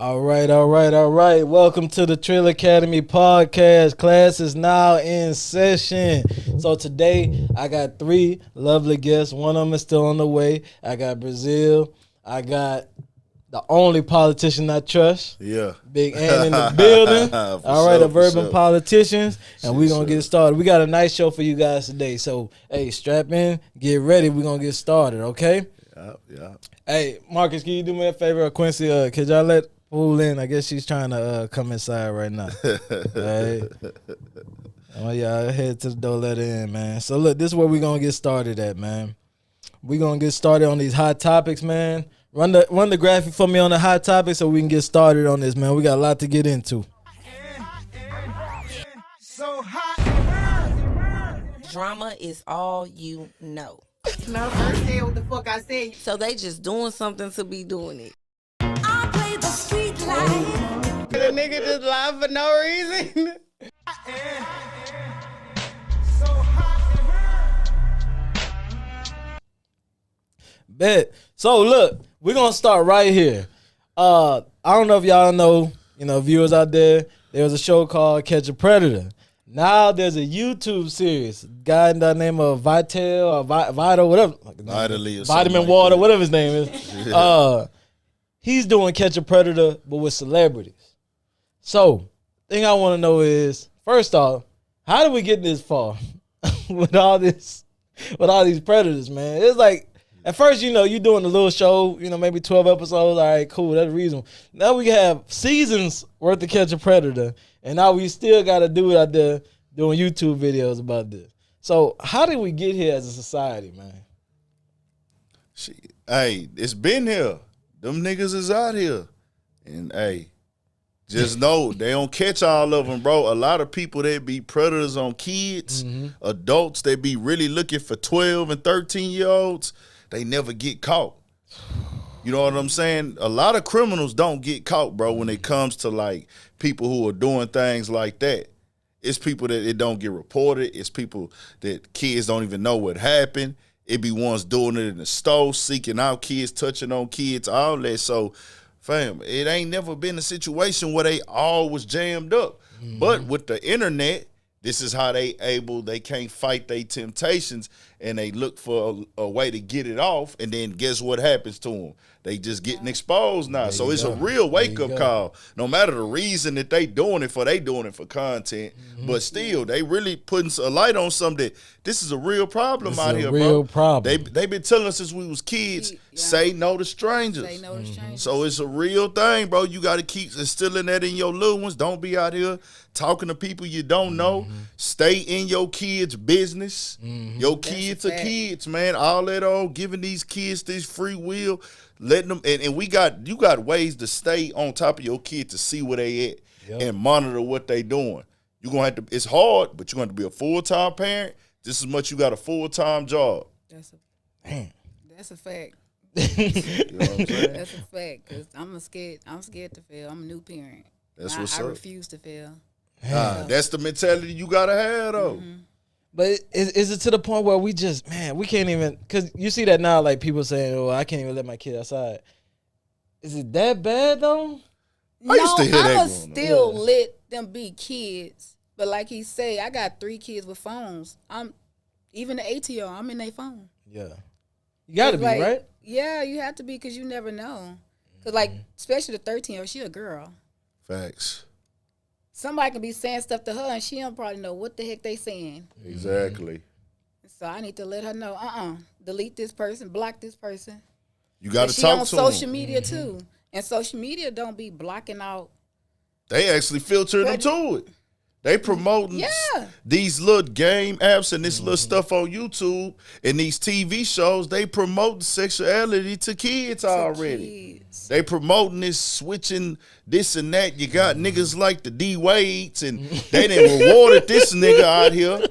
All right. Welcome to the Trill Academy podcast. Class is now in session. So today I got three lovely guests. One of them is still on the way. I got Braziel. I got the only politician I trust. Yeah. Big Ann in the building. All right, the urban politicians. And we're going to get started. We got a nice show for you guys today. So, hey, strap in, get ready. We're going to get started, okay? Yeah. Hey, Marcus, can you do me a favor? Quincy, could y'all let Fool in? I guess she's trying to come inside right now. Right? Oh, yeah, head to the door, let her in, man. So, look, this is where we're going to get started at, man. We're going to get started on these hot topics, man. Run the graphic for me on the hot topics so we can get started on this, man. We got a lot to get into. So hot. Drama is all you know. No, I said what the fuck I said. So they just doing something to be doing it. I play the street life. The nigga just lied for no reason. So hot. Bet. So look, we're gonna start right here. I don't know if y'all know, viewers out there, there was a show called Catch a Predator. Now there's a YouTube series. Guy by the name of Vital or Vital, whatever. Vitamin Water, whatever his name is. He's doing Catch a Predator, but with celebrities. So, thing I want to know is, first off, how did we get this far with all these predators, man? It's like, at first, you doing a little show, maybe 12 episodes. All right, cool, that's reasonable. Now we have seasons worth of Catch a Predator, and now we still got to do it out there doing YouTube videos about this. So, how did we get here as a society, man? Hey, it's been here. Them niggas is out here. And, hey, just know they don't catch all of them, bro. A lot of people, they be predators on kids, adults, they be really looking for 12 and 13-year-olds. They never get caught. You know what I'm saying? A lot of criminals don't get caught, bro, when it comes to, like, people who are doing things like that. It's people that it don't get reported. It's people that kids don't even know what happened. It be ones doing it in the store, seeking out kids, touching on kids, all that. So, fam, it ain't never been a situation where they all was jammed up. But with the internet, this is how they can't fight their temptations, and they look for a way to get it off, and then guess what happens to them? They just getting exposed now. So it's a real wake-up call. No matter the reason that they doing it for content, but still, they really putting a light on something that this is a real problem out here, bro. Real problem. They been telling us since we was kids, say no to strangers. Say no to strangers. So it's a real thing, bro. You got to keep instilling that in your little ones. Don't be out here talking to people you don't know. Stay in your kids' business. Your kids are kids, man. All that on giving these kids this free will, letting them, and you got ways to stay on top of your kid to see where they at and monitor what they doing. You're gonna have to. It's hard, but you're gonna have to be a full-time parent just as much. You got a full-time job. That's a fact. You know what I'm saying? That's a fact. Cause I'm scared to fail. I'm a new parent. That's what's I up. refuse to fail. That's the mentality you gotta have, though. But is it to the point where we can't even, because you see that now, like people saying, oh, I can't even let my kid outside. Is it that bad, though? I used to hear that I would growing up. still let them be kids. But like he say, I got 3 kids with phones. Even the ATO, I'm in their phone. Yeah. You got to be, like, right? Yeah, you have to be because you never know. Because, like, especially the 13-year-old, she a girl. Facts. Somebody can be saying stuff to her and she don't probably know what the heck they saying. Exactly. So I need to let her know, delete this person, block this person. You got to She talk on to social them. media too. And social media don't be blocking out. They actually filter them to it. They promoting Yeah. these little game apps and this little stuff on YouTube and these TV shows. They promoting sexuality to kids already. Kids. They promoting this, switching this and that. You got niggas like the D Wades, and they done rewarded this nigga out here.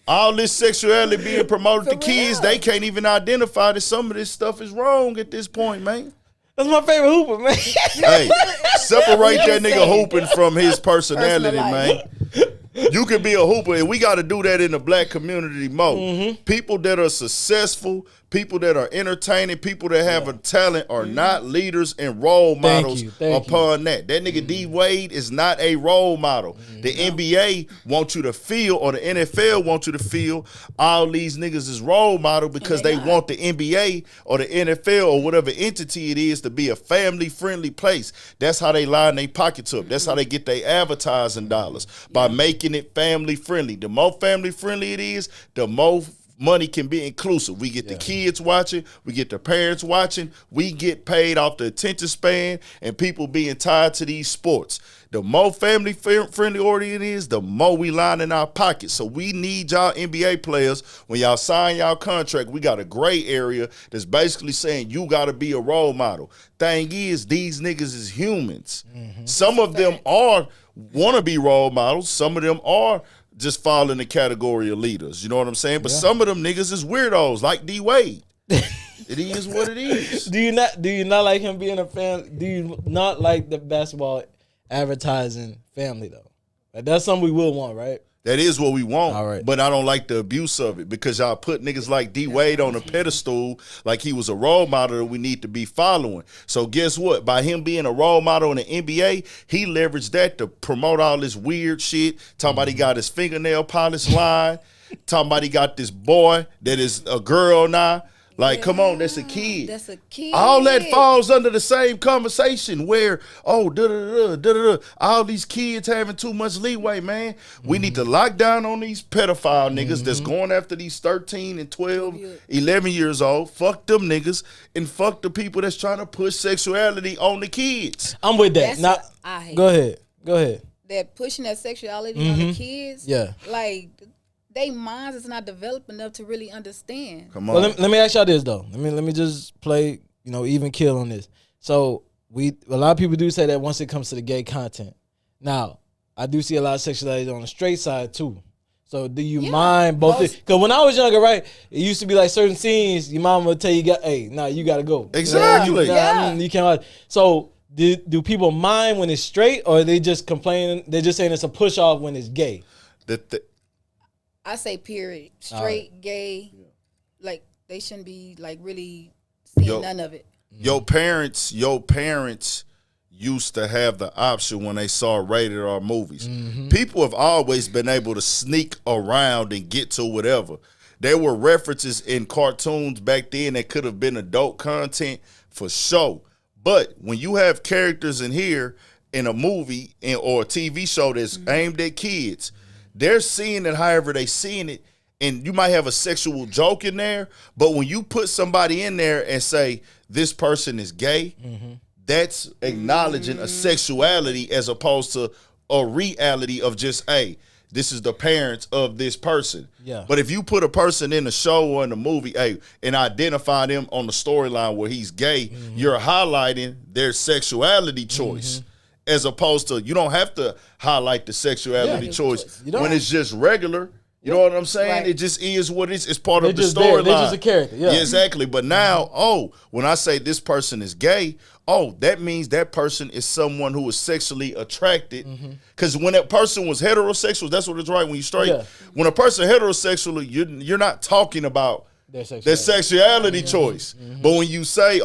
All this sexuality being promoted to kids, they can't even identify that some of this stuff is wrong at this point, man. That's my favorite hooper, man. Hey, separate that nigga hooping from his personality, man. You can be a hooper, and we got to do that in the black community more. People that are successful, people that are entertaining, people that have a talent are not leaders and role models upon that. That nigga D Wade is not a role model. The NBA wants you to feel, or the NFL wants you to feel, all these niggas is role model because they want the NBA or the NFL or whatever entity it is to be a family-friendly place. That's how they line their pockets up. That's how they get their advertising dollars, by making it family-friendly. The more family-friendly it is, the more money can be inclusive. We get the kids watching, we get the parents watching, we get paid off the attention span and people being tied to these sports. The more family friendly oriented it is, the more we line in our pockets. So we need y'all NBA players, when y'all sign y'all contract, we got a gray area that's basically saying you got to be a role model. Thing is, these niggas is humans. Some of them are want to be role models. Some of them are just fall in the category of leaders. You know what I'm saying? But some of them niggas is weirdos, like D Wade. It is what it is. Do you not like him being a fan? Do you not like the basketball advertising family though? Like, that's something we will want, right? That is what we want. All right. But I don't like the abuse of it, because y'all put niggas like D Wade on a pedestal like he was a role model that we need to be following. So guess what? By him being a role model in the NBA, he leveraged that to promote all this weird shit. Talking about he got his fingernail polish line. Talking about he got this boy that is a girl now. Like, come on, that's a kid. That's a kid. All that falls under the same conversation where, all these kids having too much leeway, man. We need to lock down on these pedophile niggas that's going after these 13 and 12, 11 years old. Fuck them niggas, and fuck the people that's trying to push sexuality on the kids. I'm with that. That's Now, what I hate. go ahead. That pushing that sexuality on the kids. Yeah. Like, they minds is not developed enough to really understand. Come on. Well, let me ask y'all this though. Let me just play, even kill on this. So a lot of people do say that once it comes to the gay content. Now, I do see a lot of sexuality on the straight side too. So do you mind both? Because when I was younger, right, it used to be like certain scenes, your mom would tell you, you got to go. Exactly. You can't. So do people mind when it's straight, or they just complaining? They're just saying it's a push off when it's gay. I say period. Straight, gay, like they shouldn't be like really seeing none of it. Your parents used to have the option when they saw rated R movies. People have always been able to sneak around and get to whatever. There were references in cartoons back then that could have been adult content for sure. But when you have characters in here in a movie or a TV show that's aimed at kids, they're seeing it however they seeing it, and you might have a sexual joke in there, but when you put somebody in there and say, this person is gay, that's acknowledging a sexuality as opposed to a reality of just, hey, this is the parents of this person. Yeah. But if you put a person in a show or in a movie, and identify them on the storyline where he's gay, you're highlighting their sexuality choice. As opposed to, you don't have to highlight the sexuality choice when it's just regular. You know what I'm saying? Right. It just is what it is. It's part of the They're storyline. just a character. Yeah. Exactly. But now, when I say this person is gay, that means that person is someone who is sexually attracted. Because when that person was heterosexual, that's what it's right when you straight. Yeah. When a person heterosexual, you're not talking about their sexuality choice. But when you say,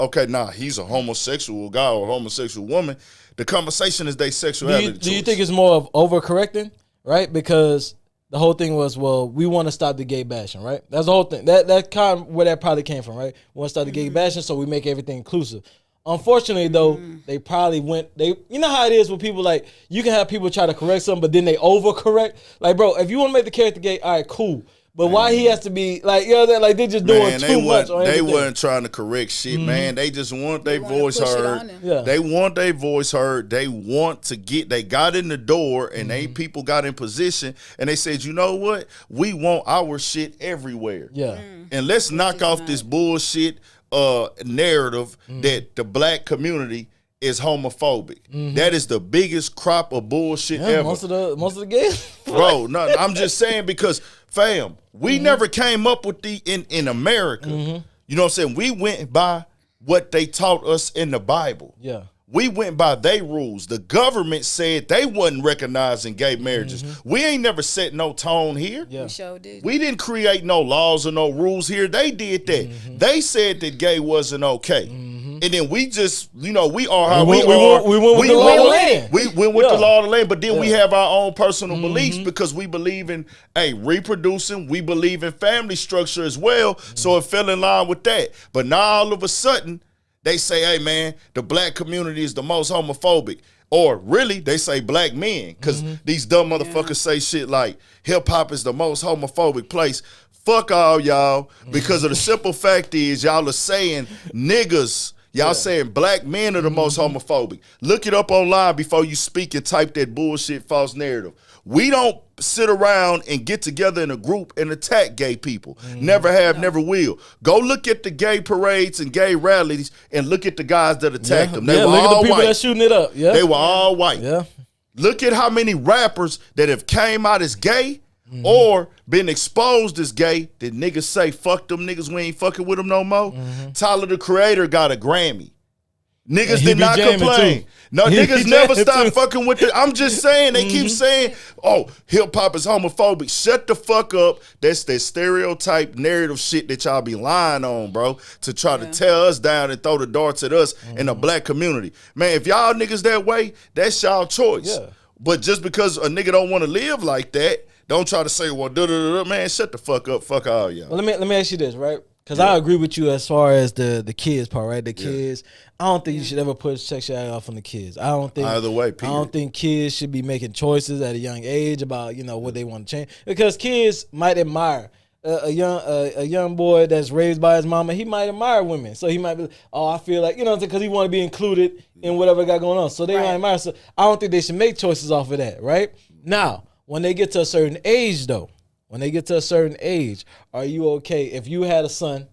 he's a homosexual guy or a homosexual woman, the conversation is their sexuality choice. Do you think it's more of overcorrecting, right? Because the whole thing was, we want to stop the gay bashing, right? That's the whole thing. That kind of where that probably came from, right? We want to stop the gay bashing, so we make everything inclusive. Unfortunately, though, they probably you know how it is with people, like, you can have people try to correct something, but then they overcorrect. Like, bro, if you want to make the character gay, all right, cool. But why he has to be like, like they just doing too much on everything. They wasn't trying to correct shit, man. They just want their voice heard. They want their voice heard. They want to they got in the door, and they people got in position, and they said, you know what? We want our shit everywhere. Yeah. And let's knock off this bullshit narrative that the black community is homophobic. That is the biggest crop of bullshit ever. Most of the gays. Bro, no, I'm just saying because, fam, we never came up with in America. You know what I'm saying? We went by what they taught us in the Bible. Yeah. We went by their rules. The government said they wasn't recognizing gay marriages. We ain't never set no tone here. Yeah. We sure did. We didn't create no laws or no rules here. They did that. They said that gay wasn't okay. And then we just, we are how we are. We went with the law of the land. We went with the law of the land, but then we have our own personal beliefs because we believe in, reproducing. We believe in family structure as well. So it fell in line with that. But now all of a sudden, they say, hey, man, the black community is the most homophobic. Or really, they say black men, because these dumb motherfuckers say shit like hip-hop is the most homophobic place. Fuck all y'all, because of the simple fact is y'all are saying niggas. Y'all saying black men are the most homophobic. Look it up online before you speak and type that bullshit false narrative. We don't sit around and get together in a group and attack gay people. Never have, never will. Go look at the gay parades and gay rallies and look at the guys that attacked them. They were look all at the people white. that shooting it up. Yeah. They were all white. Yeah. Look at how many rappers that have came out as gay or been exposed as gay that niggas say, fuck them niggas, we ain't fucking with them no more. Tyler, the Creator, got a Grammy. Niggas he did be not jamming complain. too. No, He niggas be never jamming stop too. fucking with it. I'm just saying, they keep saying, oh, hip-hop is homophobic. Shut the fuck up. That's that stereotype narrative shit that y'all be lying on, bro, to try to tear us down and throw the darts at us in the black community. Man, if y'all niggas that way, that's y'all choice. Yeah. But just because a nigga don't want to live like that, don't try to say, well, man, shut the fuck up. Fuck all y'all. Well, let me ask you this, right? Because I agree with you as far as the kids part, right? The kids. I don't think you should ever put sexuality off on the kids. I don't think Either way, I period. don't think kids should be making choices at a young age about what they want to change, because kids might admire a young boy that's raised by his mama. He might admire women, so he might be, oh, I feel like because he want to be included in whatever got going on. So they might admire. So I don't think they should make choices off of that, right? Now, when they get to a certain age, though. When they get to a certain age, are you okay if you had a son?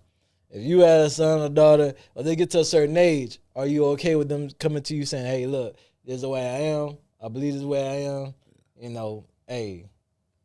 If you had a son or daughter, or they get to a certain age, are you okay with them coming to you saying, hey, look, this is the way I am. I believe this is the way I am. Hey,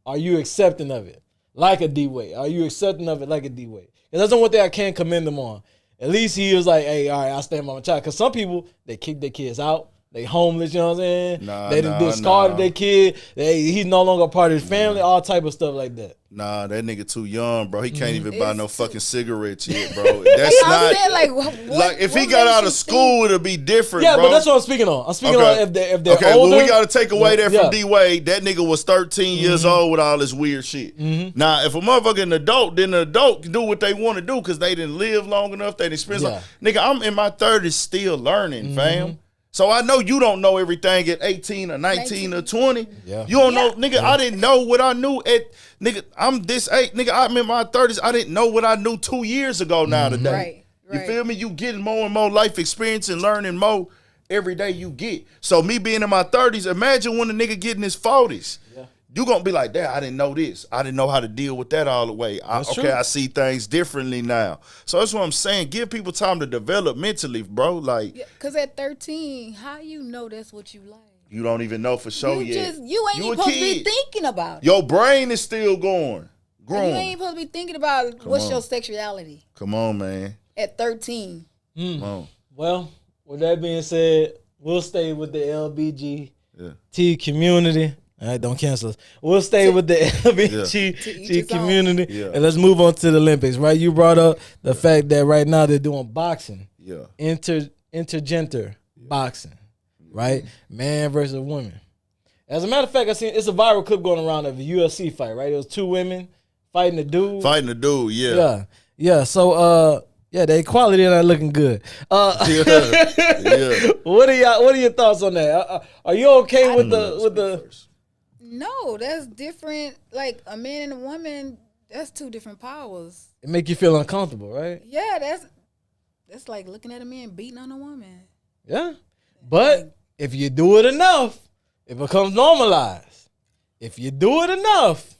are you accepting of it? Like a D-Way. Are you accepting of it like a D-Way? And that's the one thing I can't commend them on. At least he was like, hey, all right, I stand by my child. Because some people, they kick their kids out. They homeless, you know what I'm saying? They discarded their kid. He's no longer a part of his family, all type of stuff like that. Nah, that nigga too young, bro. He can't even buy no fucking cigarettes yet, bro. I'm That's not saying, like if he got out of school, it'll be different, Yeah, bro. but that's what I'm speaking on. I'm speaking on if they're okay, older. well, we got to take away that Yeah. from D-Wade. That nigga was 13 years old with all this weird shit. Now, if a motherfucker an adult, then an adult can do what they want to do because they didn't live long enough. They didn't experience Nigga, I'm in my 30s still learning, fam. So I know you don't know everything at 18 or 19 or 20. Yeah. You don't know, nigga, I didn't know what I knew at, nigga, I'm this age. Nigga, I'm in my 30s. I didn't know what I knew 2 years ago now today. Right. You feel me? You getting more and more life experience and learning more every day you get. So me being in my 30s, imagine when a nigga get in his 40s. Yeah. You gonna be like, damn, I didn't know this. I didn't know how to deal with that all the way. True. I see things differently now. So that's what I'm saying. Give people time to develop mentally, bro. Like, because at 13, how you know that's what you like? you don't even know for sure yet. You ain't even a supposed to be kid. thinking about it. Your brain is still growing, You growing. ain't supposed to be thinking about what's your sexuality Come on, man. at 13. Come on. Well, with that being said, we'll stay with the LBGT community. All right, don't cancel us. We'll stay with the LBGT community, and let's move on to the Olympics. Right, you brought up the fact that right now they're doing boxing, intergender boxing, right, man versus woman. As a matter of fact, I seen it's a viral clip going around of a UFC fight. Right, it was two women fighting a dude. Yeah. So, the equality not looking good. What are your thoughts on that? Are you okay with the? No, that's different. Like a man and a woman, that's two different powers. It make you feel uncomfortable, right? Yeah, that's like looking at a man beating on a woman. Yeah, but if you do it enough, it becomes normalized. If you do it enough,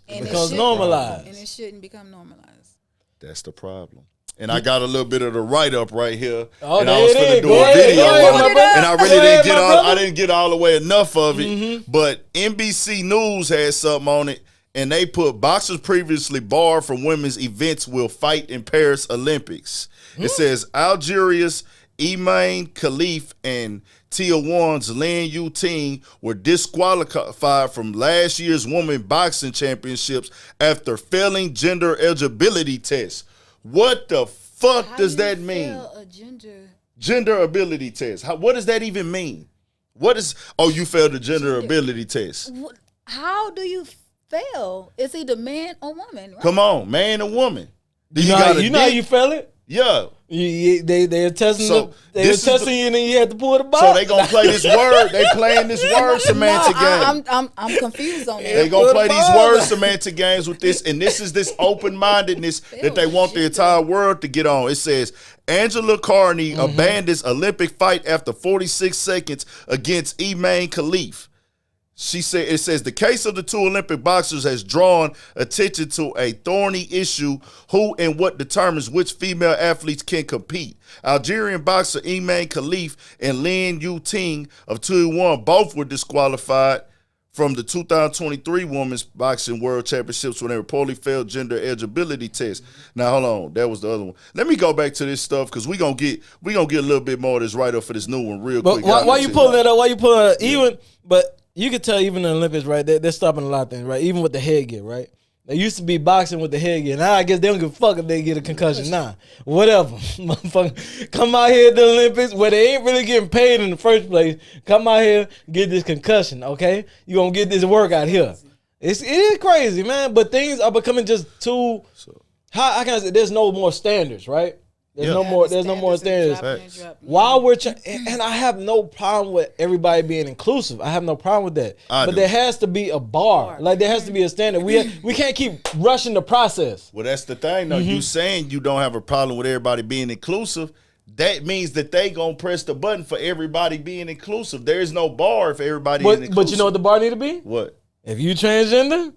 it becomes normalized. And it shouldn't become normalized. That's the problem. And I got a little bit of the write up right here, Oh, and I was there it finna is. do a video on it, brother. and I really Go ahead, didn't get my all. brother. I didn't get all the way enough of it, but NBC News had something on it, and they put boxers previously barred from women's events will fight in Paris Olympics. It says Algeria's Iman Khalif and Tia Warren's Lin Yu Ting were disqualified from last year's women boxing championships after failing gender eligibility tests. What the fuck does that mean? A Gender ability test. What does that even mean? You failed the gender ability test. How do you fail? It's either man or woman, right? Come on, man or woman. Do You know how you feel it? Yeah. They're testing So you, and then you had to pull the ball. So they gonna play this word. They playing this word semantic game. I'm confused on that. They gonna play these word semantic games with this, and this is this open-mindedness that they want the entire world to get on. It says Angela Carney abandons Olympic fight after 46 seconds against Iman Khalif. She said, it says the case of the two Olympic boxers has drawn attention to a thorny issue: who and what determines which female athletes can compete. Algerian boxer Iman Khalif and Lin Yu Ting of 2-1 both were disqualified from the 2023 Women's Boxing World Championships when they reportedly failed gender eligibility tests. Now, hold on. That was the other one. Let me go back to this stuff because we gonna get a little bit more of this right up for this new one real quick. But why you pulling that up? Why you pulling it up? But you can tell even in the Olympics, right? They're stopping a lot of things, right? Even with the headgear, right? They used to be boxing with the headgear. Now I guess they don't give a fuck if they get a concussion. Nah, whatever. Motherfucker, come out here at the Olympics where they ain't really getting paid in the first place. Come out here, get this concussion, okay? You gonna get this workout here. It is crazy, man. But things are becoming just too. How can I say? There's no more standards, right? There's no more standards. While we're and I have no problem with everybody being inclusive. I have no problem with that. But there has to be a bar. Like there has to be a standard. We can't keep rushing the process. Well, that's the thing though. You saying you don't have a problem with everybody being inclusive. That means that they gonna press the button for everybody being inclusive. There is no bar if everybody is inclusive. But you know what the bar need to be? What? If you transgender,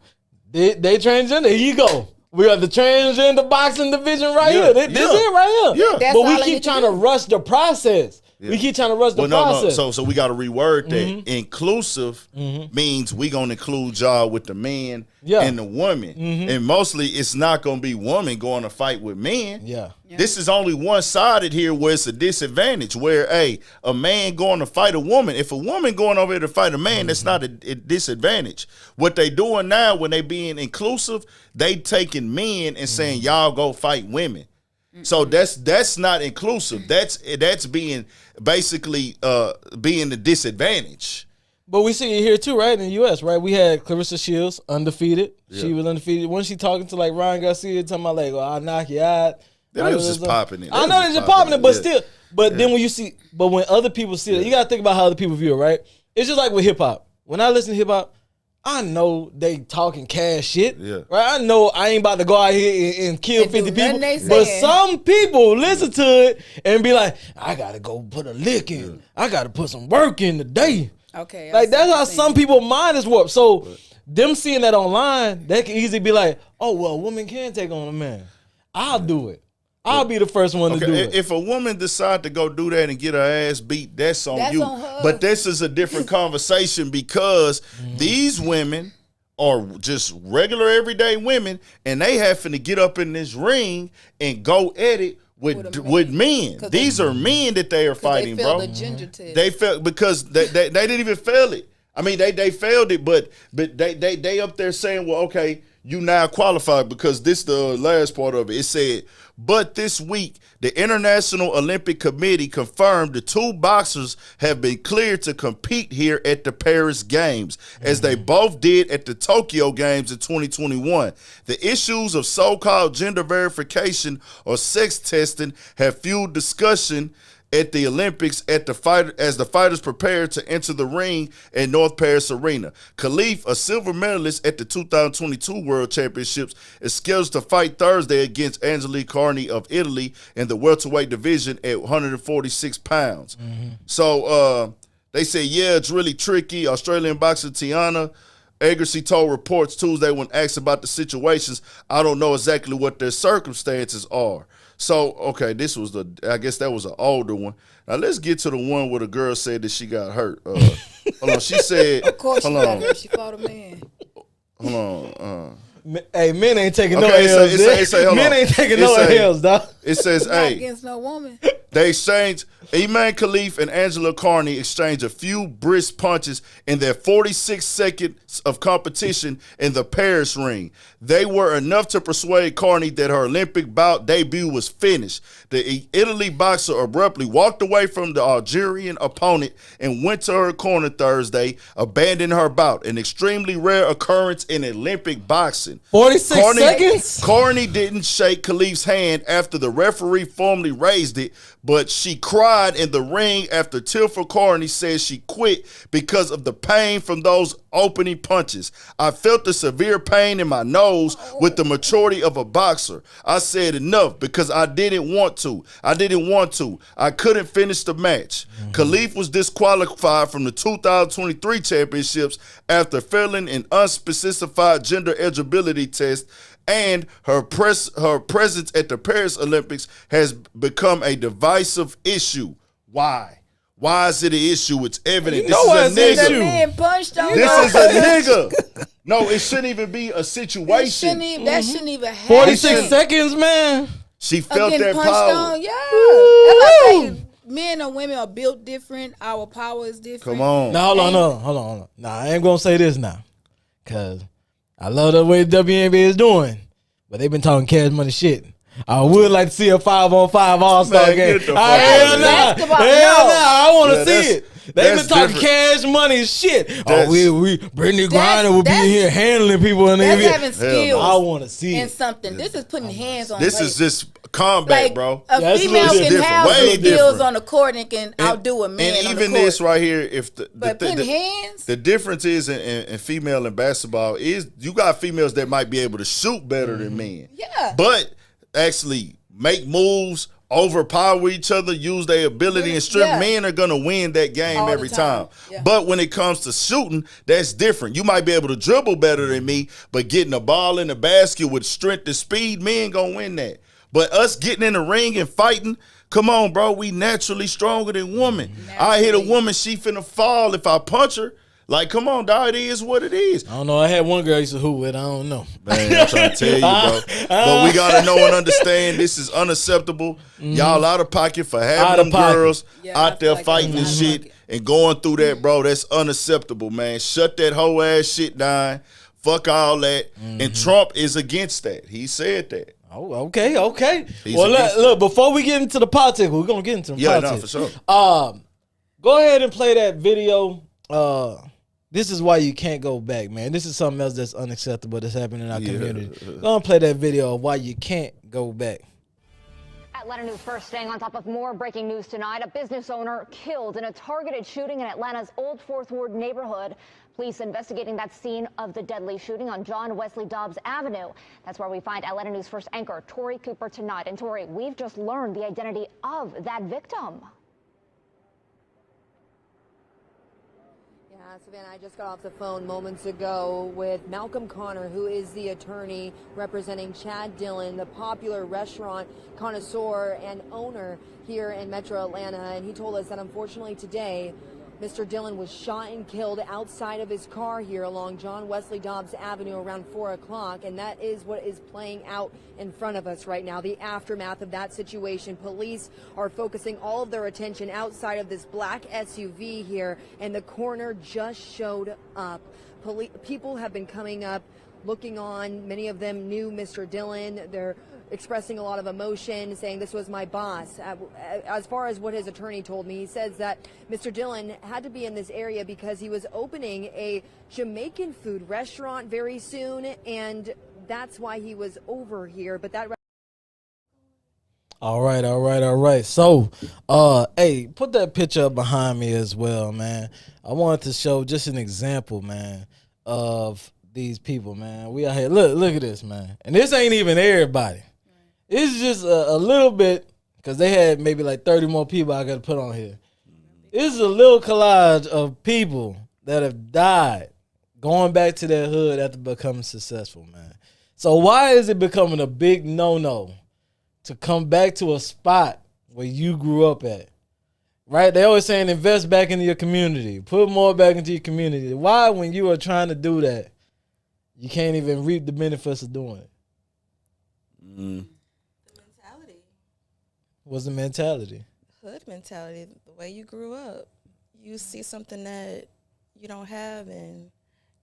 they transgender, here you go. We got the transgender boxing division right here. This it right here. Yeah. But we keep trying to rush the process. Yeah. We keep trying to rush the process. No. So we got to reword that. Inclusive means we gonna include y'all with the man and the woman, and mostly it's not gonna be women going to fight with men. Yeah. This is only one-sided here where it's a disadvantage. Where a man going to fight a woman, if a woman going over here to fight a man, that's not a disadvantage. What they doing now when they being inclusive, they taking men and saying y'all go fight women. So that's not inclusive. That's being basically being the disadvantage. But we see it here too, right? In the U.S., right? We had Clarissa Shields, undefeated. Yeah. She was undefeated. Wasn't she talking to like Ryan Garcia, talking about like, I'll knock you out. That was just popping it. I know they're just popping it, but still. But then when other people see it, you gotta think about how other people view it, right? It's just like with hip hop. When I listen to hip hop, I know they talking cash shit. Yeah. Right? I know I ain't about to go out here and kill 50 people. But some people listen to it and be like, I gotta go put a lick in. I gotta put some work in today. Okay. Like that's how some people mind is warped. So them seeing that online, they can easily be like, oh well, a woman can take on a man. I'll do it. I'll be the first one to do it. If a woman decide to go do that and get her ass beat, that's on you. On her. But this is a different conversation because these women are just regular everyday women, and they having to get up in this ring and go at it with men. These are men that they are fighting, they bro. The ginger test. They felt because they didn't even fail it. I mean, they failed it, but they up there saying, well, okay, you now qualified because this the last part of it. It said, but this week, the International Olympic Committee confirmed the two boxers have been cleared to compete here at the Paris Games, as they both did at the Tokyo Games in 2021. The issues of so-called gender verification or sex testing have fueled discussion at the Olympics as the fighters prepare to enter the ring at North Paris Arena. Khalif, a silver medalist at the 2022 World Championships, is scheduled to fight Thursday against Angela Carney of Italy in the welterweight division at 146 pounds. So they say, yeah, it's really tricky. Australian boxer Tiana Agassi told reports Tuesday when asked about the situations, I don't know exactly what their circumstances are. So, okay, I guess that was an older one. Now, let's get to the one where the girl said that she got hurt. Hold on, she said. Of course she got hurt. She fought a man. Hold on. Hey, men ain't taking no L's. Men ain't taking no L's, dog. It says, Not hey, against no woman. they exchanged, Iman Khalif and Angela Carney exchanged a few brisk punches in their 46 seconds of competition in the Paris ring. They were enough to persuade Carney that her Olympic bout debut was finished. The Italy boxer abruptly walked away from the Algerian opponent and went to her corner Thursday, abandoning her bout, an extremely rare occurrence in Olympic boxing. 46 seconds? Carney didn't shake Khalif's hand after the referee formally raised it, but she cried in the ring after Tilfa Carney said she quit because of the pain from those opening punches. I felt the severe pain in my nose with the maturity of a boxer. I said enough because I didn't want to. I couldn't finish the match. Khalif was disqualified from the 2023 championships after failing an unspecified gender eligibility test, and her presence at the Paris Olympics has become a divisive issue. Why? Why is it an issue? It's evident. You know why it's an The issue. man punched on This her. is a nigga. No, it shouldn't even be a That situation. shouldn't even happen. 46 seconds, man. She Of felt getting that punched power. on, yeah. That's what I say. Men and women are built different. Our power is different. Come on. Now, hold on. Nah, I ain't gonna say this now. Cause I love the way the WNBA is doing. But they've been talking cash money shit. I would like to see a 5-on-5 All-Star Man, game. get the Ah, fuck hell out of nah. Basketball, Hell no. nah. I want to Yeah, see that's- it. They've been that's talking different. cash money shit. That's- We Brittany Griner will be that's- here handling people in the That's NBA. having Hell skills I want to see in it. something. This is putting hands on. This like, is just combat, like bro. a Yeah, it's a female little can different. have Way some skills different. on the court and can outdo a man And on even the court. this right here, if the But putting hands, the difference is in female in basketball is you got females that might be able to shoot better than men. Yeah. But actually make moves, overpower each other, use their ability and strength. Yeah. Men are gonna win that game All the every time. time. Yeah. But when it comes to shooting, that's different. You might be able to dribble better than me, but getting the ball in the basket with strength and speed, men gonna win that. But us getting in the ring and fighting, come on, bro, we naturally stronger than women. I hit a woman, she finna fall if I punch her. Like, come on, dog, it is what it is. I don't know. I had one girl I used to hoop with. I don't know. Man, I'm trying to tell you, bro. But we gotta know and understand this is unacceptable. Y'all out of pocket for Out having of them pocket. girls Yeah, I out there feel like fighting and that's out of shit pocket. and going through that, bro. That's unacceptable, man. Shut that whole ass shit down. Fuck all that. And Trump is against that. He said that. Oh, okay. He's Well, against look, before we get into the politics, we're going to get into the Yeah, no, politics. for sure. Go ahead and play that video. This is why you can't go back, man. This is something else that's unacceptable that's happening in our community. Go and play that video of why you can't go back. Atlanta News First, staying on top of more breaking news tonight. A business owner killed in a targeted shooting in Atlanta's Old Fourth Ward neighborhood. Police investigating that scene of the deadly shooting on John Wesley Dobbs Avenue. That's where we find Atlanta News First anchor Tori Cooper tonight. And Tori, we've just learned the identity of that victim. Savannah, I just got off the phone moments ago with Malcolm Connor, who is the attorney representing Chad Dillon, the popular restaurant connoisseur and owner here in Metro Atlanta. And he told us that unfortunately today, Mr. Dillon was shot and killed outside of his car here along John Wesley Dobbs Avenue around 4 o'clock. And that is what is playing out in front of us right now, the aftermath of that situation. Police are focusing all of their attention outside of this black SUV here, and the coroner just showed up. People have been coming up, looking on. Many of them knew Mr. Dillon. They're expressing a lot of emotion, saying this was my boss. As far as what his attorney told me, he says that Mr. Dillon had to be in this area because he was opening a Jamaican food restaurant very soon, and that's why he was over here. But that All right. So, hey, put that picture up behind me as well, man. I wanted to show just an example, man, of these people, man. We out here. Look at this, man. And this ain't even everybody. It's just a little bit, because they had maybe like 30 more people I got to put on here. This is a little collage of people that have died going back to their hood after becoming successful, man. So why is it becoming a big no-no to come back to a spot where you grew up at? Right? They always saying invest back into your community. Put more back into your community. Why, when you are trying to do that, you can't even reap the benefits of doing it? What's the mentality? Hood mentality, the way you grew up. You see something that you don't have, and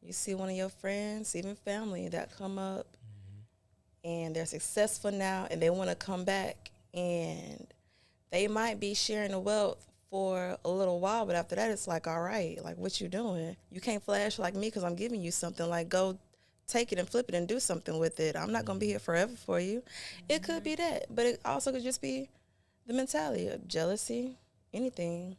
you see one of your friends, even family, that come up and they're successful now and they want to come back, and they might be sharing the wealth for a little while, but after that it's like, all right, like, what you doing? You can't flash like me because I'm giving you something. Like, go take it and flip it and do something with it. I'm not going to be here forever for you. It could be that, but it also could just be the mentality of jealousy, anything.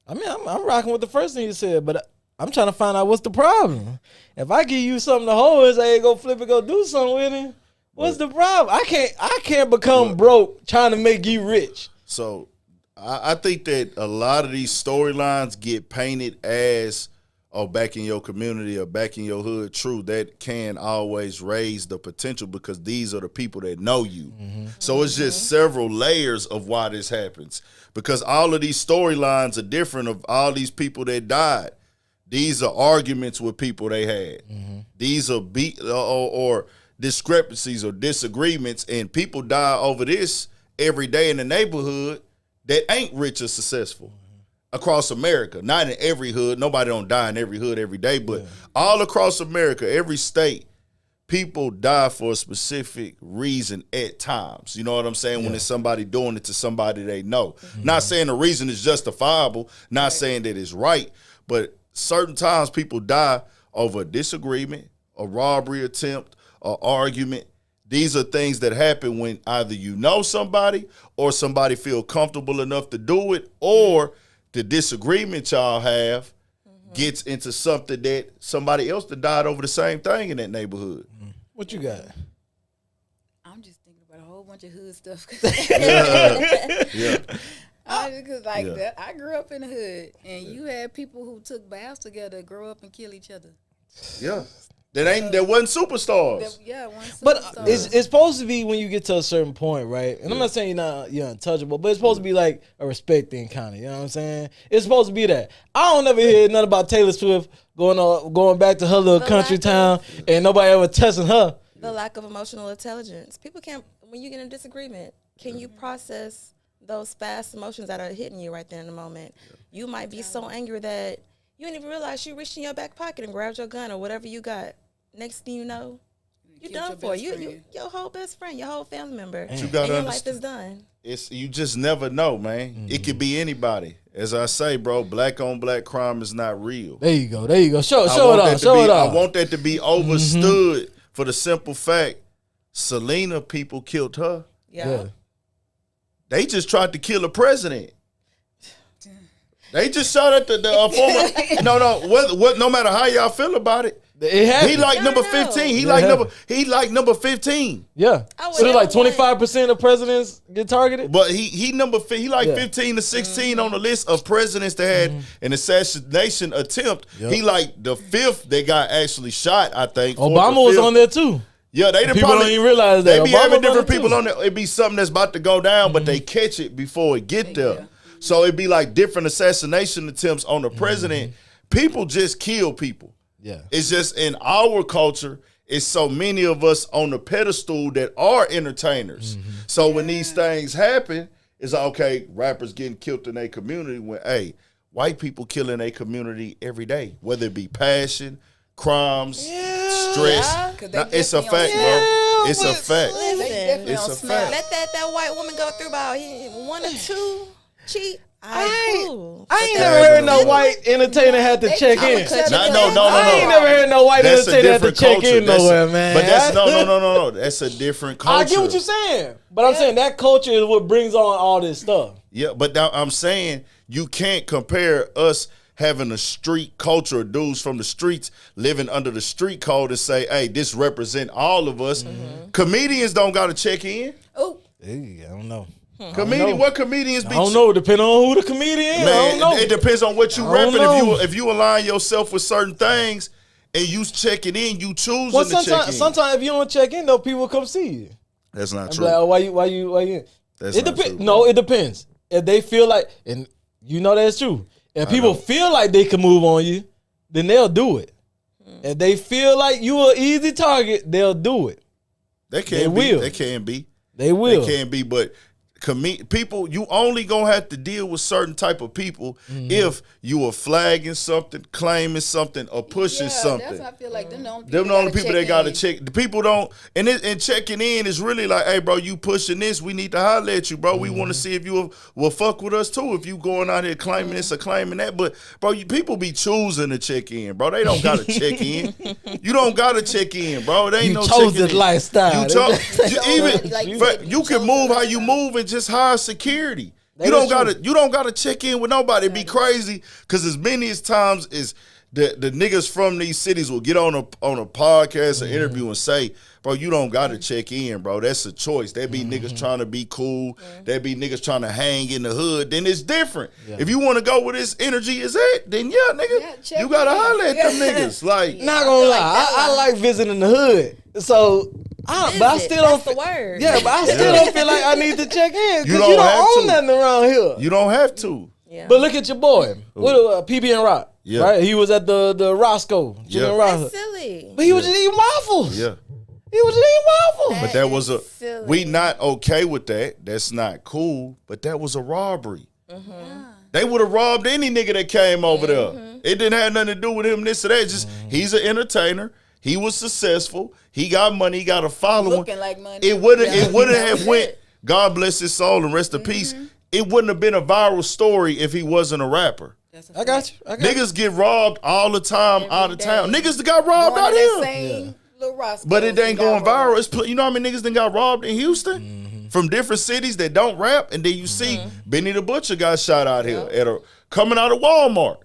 I mean, I'm rocking with the first thing you said, but I'm trying to find out what's the problem. If I give you something to hold and say, go flip it, go do something with it, what's the problem? I can't become broke trying to make you rich. So I think that a lot of these storylines get painted as, oh, back in your community or back in your hood. True, that can always raise the potential because these are the people that know you. So it's just several layers of why this happens, because all of these storylines are different of all these people that died. These are arguments with people they had. These are or discrepancies or disagreements, and people die over this every day in the neighborhood that ain't rich or successful across America. Not in every hood. Nobody don't die in every hood every day, but all across America, every state, people die for a specific reason at times. You know what I'm saying? When it's somebody doing it to somebody they know. Not saying the reason is justifiable, not saying that it's right, but certain times people die over a disagreement, a robbery attempt, an argument. These are things that happen when either you know somebody or somebody feel comfortable enough to do it, or the disagreement y'all have gets into something that somebody else that died over the same thing in that neighborhood. What you got? I'm just thinking about a whole bunch of hood stuff. Yeah. Because that, I grew up in the hood, and you had people who took baths together grow up and kill each other. Yeah. That wasn't superstars. One But superstar. it's supposed to be when you get to a certain point, right? And I'm not saying you're untouchable, but it's supposed to be like a respect thing, kind of. You know what I'm saying? It's supposed to be that. I don't ever hear nothing about Taylor Swift going back to her little country town and nobody ever testing her. The lack of emotional intelligence. People can't, when you get in a disagreement, can you process those fast emotions that are hitting you right there in the moment? You might be so angry that you didn't even realize you reached in your back pocket and grabbed your gun or whatever you got. Next thing you know, you're done for. You your whole best friend, your whole family member, and your life is done. You just never know, man. It could be anybody. As I say, bro, black on black crime is not real. There you go. Show it off. I want that to be overstood for the simple fact, Selena, people killed her. Yeah. They just tried to kill a president. They just shot at the former. No matter how y'all feel about it. He like number 15. He like number 15. Yeah. So like 25% of presidents get targeted. But he like 15 to 16 on the list of presidents that had an assassination attempt. Yep. He like the 5th that got actually shot, I think. Obama was on there too. Yeah, people don't even realize that. They be having different people on there. It be something that's about to go down, but they catch it before it get there. Yeah. So it'd be like different assassination attempts on the president. People just kill people. Yeah. It's just in our culture, it's so many of us on the pedestal that are entertainers. So when these things happen, it's like, okay, rappers getting killed in their community when, hey, white people killing their community every day, whether it be passion, crimes, stress. It's a fact, bro. It's a fact. Listen, it's a fact. Let that white woman go through about 1 or 2 cheat. I ain't never heard no white entertainer had to check in. No. I ain't never heard no white entertainer had to check in nowhere, man. But that's no. That's a different culture. I get what you're saying, but I'm saying that culture is what brings on all this stuff. Yeah, but now I'm saying you can't compare us having a street culture, dudes from the streets living under the street code, and say, hey, this represent all of us. Comedians don't got to check in. Oh, I don't know. What comedians be? I don't know. Depending on who the comedian is. Man, I don't know. It depends on what you repping. If you align yourself with certain things and you checking in, you choosing to check in. Sometimes if you don't check in, though, people come see you. That's not true. Like, oh, why you? That's not true. No, it depends. If they feel like, and you know that's true. If people feel like they can move on you, then they'll do it. If they feel like you an easy target, they'll do it. They can be. They will, but people, you only gonna have to deal with certain type of people if you are flagging something, claiming something, or pushing something. That's what I feel like. Them the only people that gotta check. The people don't, and checking in is really like, hey, bro, you pushing this, we need to holler at you, bro. We want to see if you will fuck with us too. If you going out here claiming this or claiming that, but bro, people be choosing to check in, bro. They don't gotta check in. You don't gotta check in, bro. They ain't no chose checking this in. lifestyle. You can move how you move and just hire security. You don't gotta check in with nobody. It'd be crazy because as many as times as the niggas from these cities will get on a podcast or interview and say, bro, you don't gotta check in, bro. That's a choice. There be niggas trying to be cool. There be niggas trying to hang in the hood. Then it's different. Yeah. If you want to go where this energy is at, then nigga, you gotta holler at them niggas. Like, not gonna lie, I like visiting the hood. So but I still don't. That's the word. Yeah, but I still don't feel like I need to check in because you don't own nothing around here. You don't have to. Yeah. But look at your boy, PB and Rock. Yeah. Right, he was at the Roscoe. Yeah. That's silly. But he was just eating waffles. Yeah. He was just eating waffles. But that was silly. we not okay with that. That's not cool. But that was a robbery. They would have robbed any nigga that came over there. It didn't have nothing to do with him. This or that. Just he's an entertainer. He was successful. He got money. He got a following. Looking like money. It wouldn't have went. God bless his soul and rest in peace. It wouldn't have been a viral story if he wasn't a rapper. I got you. Niggas get robbed all the time out of town. Niggas that got robbed out here. But it ain't going viral. It's, you know how many niggas that got robbed in Houston from different cities that don't rap, and then you see Benny the Butcher got shot out here coming out of Walmart.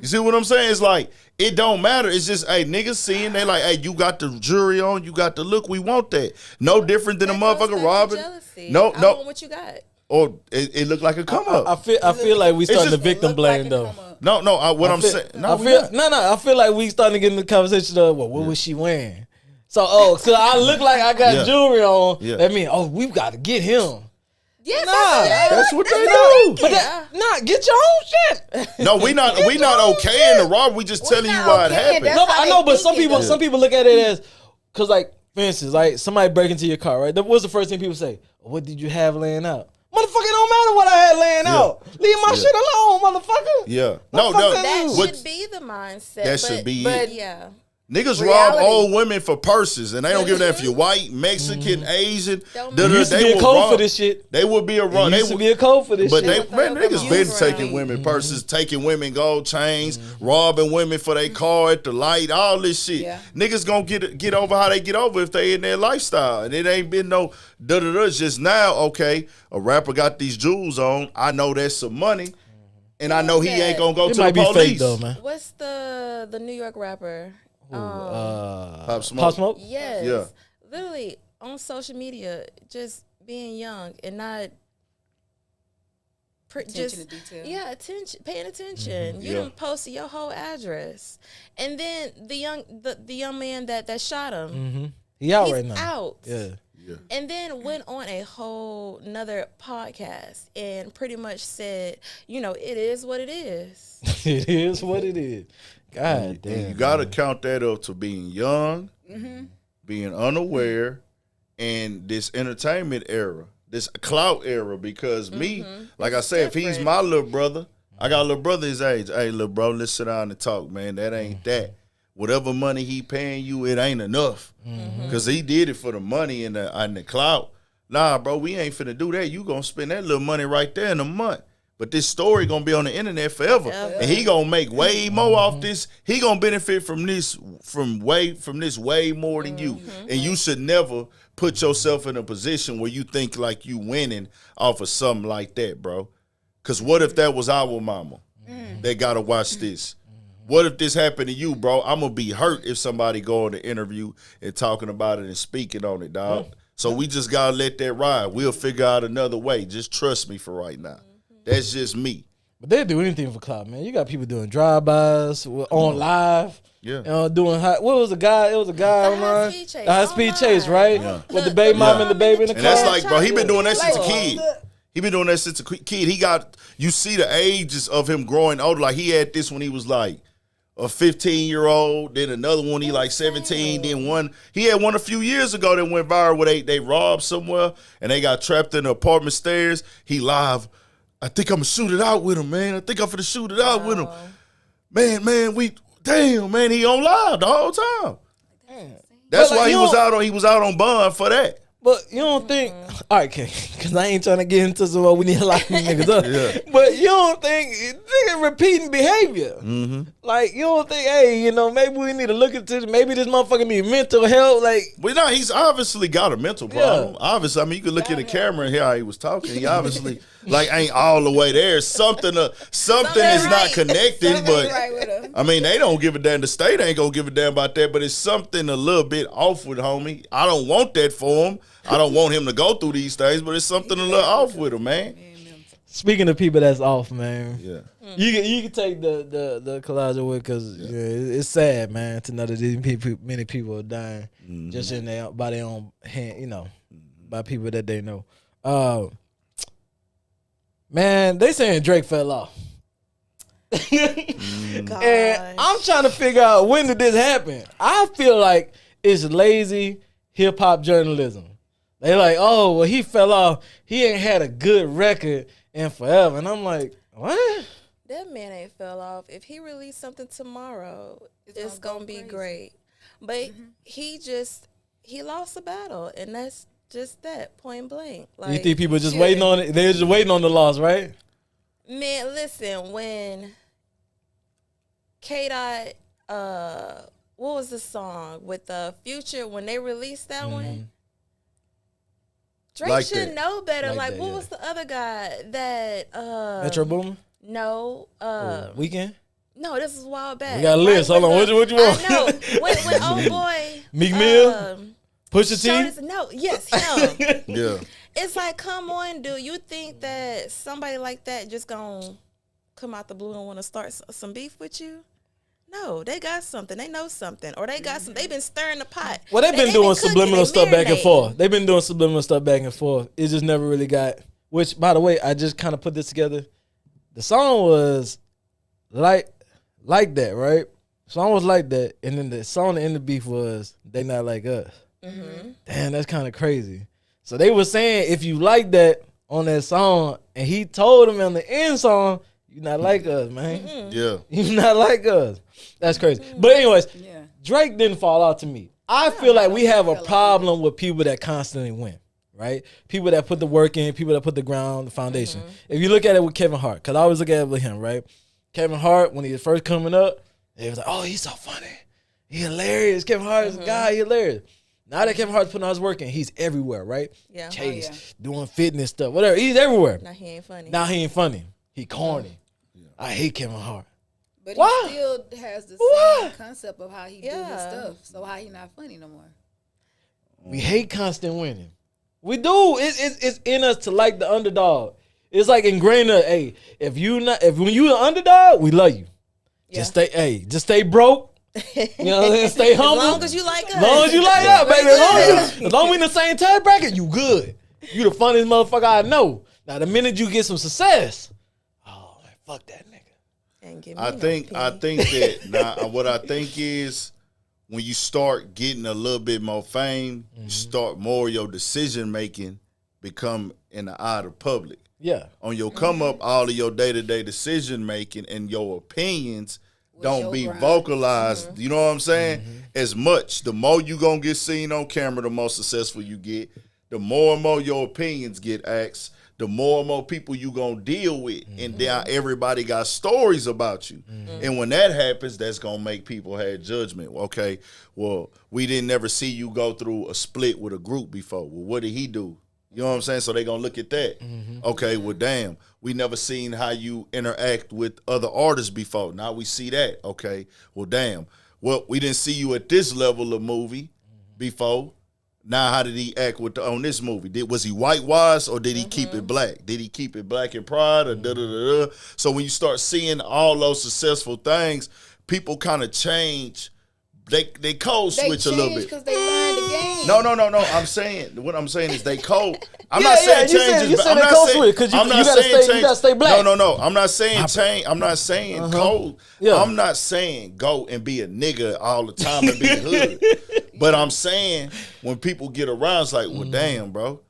You see what I'm saying? It's like it don't matter. It's just niggas seeing they like, hey, you got the jewelry on, you got the look. We want that. No different than a motherfucker robbing. No, I want what you got. Or it looked like a come up. I feel like we starting to victim blame though. No. I'm saying. I feel like we starting to get in the conversation of what was she wearing? So I look like I got jewelry on. Yeah. That means we got to get him. Yeah, that's what they do. But get your own shit. No, we not okay in the robbery. We just telling you why it happened. No, I know, but some people look at it as because like for instance, like somebody break into your car, right? That was the first thing people say. What did you have laying out? Motherfucker, it don't matter what I had laying out. Leave my shit alone, motherfucker. Yeah. That should be the mindset. That should be it. Yeah. Niggas rob old women for purses, and they don't give a damn if you're white, Mexican, Asian. There used to be a code for this shit. They would be a run. There used to be a code for this shit. But niggas been taking women purses, taking women gold chains, robbing women for their car at the light, all this shit. Yeah. Niggas gonna get over how they get over if they in their lifestyle. And it ain't been no It's just now, okay, a rapper got these jewels on. I know that's some money. And I know he ain't gonna go to the police. Fake though, man. What's the New York rapper? Pop Smoke. Pop Smoke? Yes. Yeah. Literally on social media, just being young and not attention to detail. Yeah, paying attention. You done posted your whole address. And then the young man that shot him. He out he's right now. Out. Yeah. And then went on a whole nother podcast and pretty much said, it is what it is. It is what it is. God damn. You got to count that up to being young, being unaware, and this entertainment era, this clout era. Because me, like I said, if he's my little brother, I got a little brother his age. Hey, little bro, let's sit down and talk, man. That ain't that. Whatever money he paying you, it ain't enough. Because he did it for the money and the clout. Nah, bro, we ain't finna do that. You gonna spend that little money right there in a month. But this story gonna be on the internet forever. And he gonna make way more off this. He gonna benefit from this way more than you. And you should never put yourself in a position where you think like you winning off of something like that, bro. Because what if that was our mama? They gotta watch this. What if this happened to you, bro? I'm going to be hurt if somebody go on the interview and talking about it and speaking on it, dog. So we just got to let that ride. We'll figure out another way. Just trust me for right now. That's just me. But they do anything for clout, man. You got people doing drive-bys on live. Yeah. Doing what was a guy? It was a guy online. The high-speed chase, right? Yeah. With the baby mom and the baby in the car. And that's like, bro, he been doing that since a kid. He been doing that since a kid. You see the ages of him growing older. Like he had this when he was like a 15-year-old, then another one he like 17, then one he had one a few years ago that went viral where they robbed somewhere and they got trapped in the apartment stairs. He live, I think I'm gonna shoot it out with him, man. I think I'm gonna shoot it out with him. Man, man, he on live the whole time. That's why he was out on bond for that. But you don't think, all right, because I ain't trying to get into some, we need to lock these niggas up. Yeah. But you don't think, nigga, repeating behavior. Like, you don't think, hey, you know, maybe we need to look into this. Maybe this motherfucker need mental health. Like, well, no, he's obviously got a mental problem. Yeah. Obviously, I mean, you can look in the camera and hear how he was talking. He obviously, like, ain't all the way there. Something is not connecting, but, I mean, they don't give a damn. The state ain't gonna give a damn about that, but it's something a little bit off with homie. I don't want that for him. I don't want him to go through these things, but it's something a little off with him, man. Speaking of people that's off, man. Yeah. You can take the collage away because it's sad, man, to know that many people are dying just by their own hand, you know, by people that they know. Man, they saying Drake fell off. And I'm trying to figure out, when did this happen? I feel like it's lazy hip hop journalism. They like, oh, well, he fell off. He ain't had a good record in forever. And I'm like, what? That man ain't fell off. If he released something tomorrow, it's going to be great. But he lost a battle, and that's just that, point blank. Like, you think people just waiting on it? They're just waiting on the loss, right? Man, listen, when K-Dot, what was the song with Future, when they released that one? Drake like should that. know better. Like that, what was the other guy that Metro Boomin? No. Weekend? No, this is a while back. We got a list. Hold on. What you want? I know. when old boy Meek Mill? Pusha T? No, yes, him. Yeah. It's like, come on, dude. You think that somebody like that just gonna come out the blue and want to start some beef with you? No, they got something. They know something. Or they got some. They've been stirring the pot. Well, they've been doing subliminal stuff back and forth. They've been doing subliminal stuff back and forth. It just never really got, which, by the way, I just kind of put this together. The song was like that, right? The song was like that. And then the song to end the beef was They Not Like Us. Damn, that's kind of crazy. So they were saying, if you like that on that song, and he told them on the end song, you not like us, man. Yeah. You not like us. That's crazy. But anyways, Drake didn't fall out to me. I feel like we have a problem with people that constantly win, right? People that put the work in, people that put the foundation. If you look at it with Kevin Hart, because I always look at it with him, right? Kevin Hart, when he was first coming up, they was like, oh, he's so funny. He hilarious. Kevin Hart is a guy, he hilarious. Now that Kevin Hart's putting out his work in, he's everywhere, right? Yeah. Chase, doing fitness stuff, whatever. He's everywhere. Now he ain't funny. Now he ain't funny. He corny. I hate Kevin Hart. But Why? he still has the same concept of how he do his stuff. So how he not funny no more? We hate constant winning. We do. It's in us to like the underdog. It's like ingrained. Hey, when you the underdog, we love you. Yeah. Just stay broke. You know what I'm saying? Stay humble. As long as you like us. As long as you like us, baby. As long as we in the same time bracket, you good. You the funniest motherfucker I know. Now the minute you get some success, oh man, fuck that nigga. I think that what I think is, when you start getting a little bit more fame, you start more of your decision making become in the eye of the public. Yeah. On your come up, all of your day-to-day decision making and your opinions don't be vocalized. You know what I'm saying? As much. The more you gonna get seen on camera, the more successful you get. The more and more your opinions get asked, the more and more people you gonna deal with. And now everybody got stories about you. And when that happens, that's gonna make people have judgment. Okay, well, we didn't ever see you go through a split with a group before. Well, what did he do? You know what I'm saying? So they gonna look at that. Okay, well, damn, we never seen how you interact with other artists before. Now we see that. Okay, well, damn. Well, we didn't see you at this level of movie before. Now, how did he act on this movie? Was he whitewashed or did he keep it black? Did he keep it black and pride or da-da-da-da? So when you start seeing all those successful things, people kind of change. They code switch a little bit. Because they learn to game. No. What I'm saying is they code. I'm Yeah, not saying you said- changes. you but said I'm they not code saying. switch 'cause you I'm not gotta saying stay- you change. gotta stay black. No. I'm not saying change. I'm not saying code. Yeah. I'm not saying go and be a nigga all the time and be hood. But I'm saying when people get around, it's like, well, damn, bro,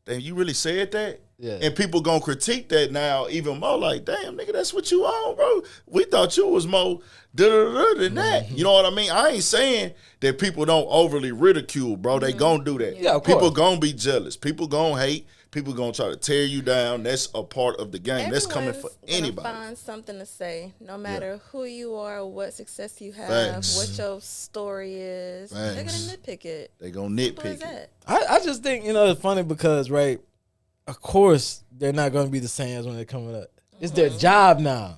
damn, you really said that. Yeah. And people gonna critique that now even more. Like, damn, nigga, that's what you on, bro. We thought you was more than that. You know what I mean? I ain't saying that people don't overly ridicule, bro. They gonna do that. Yeah, of people course. gonna be jealous. People gonna hate. People gonna try to tear you down. That's a part of the game. That's coming for Everyone's gonna anybody. Find something to say, no matter who you are, what success you have, Facts. what your story is. They're gonna Facts. nitpick it. They gonna Simple as nitpick that. it. I just think, it's funny because, right, of course, they're not going to be the same as when they're coming up. It's their job now,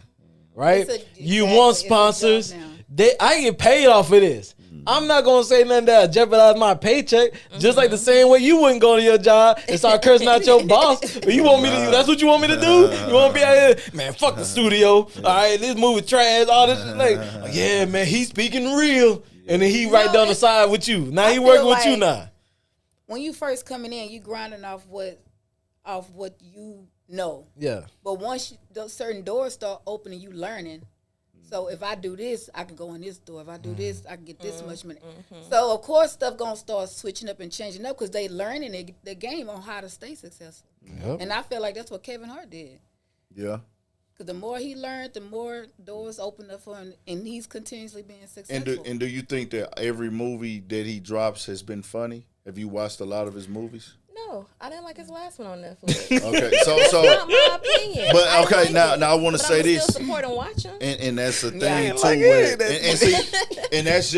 right? You want it's a job sponsors. now. I get paid off of this. I'm not going to say nothing that jeopardize my paycheck. Just like the same way you wouldn't go to your job and start cursing out your boss. But you want me to, that's what you want me to do? You want to be out here, man, fuck the studio. All right, this movie trash, all this shit. Like, yeah, man, he's speaking real. And then he right down the side with you. Now he I working feel with you like- now. When you first coming in, you grinding off what you know. Yeah. But once those certain doors start opening, you learning. So if I do this, I can go in this door. If I do this, I can get this much money. So of course, stuff gonna start switching up and changing up because they learning the game on how to stay successful. Yep. And I feel like that's what Kevin Hart did. Yeah. Because the more he learned, the more doors opened up for him, and he's continuously being successful. And do you think that every movie that he drops has been funny? Have you watched a lot of his movies? No, I didn't like his last one on Netflix. Okay, That's so not my opinion. but I okay, like now it, I want to but say I'ma this, still support and watch him. and that's the thing ain't too. like Where, it. and see, and that's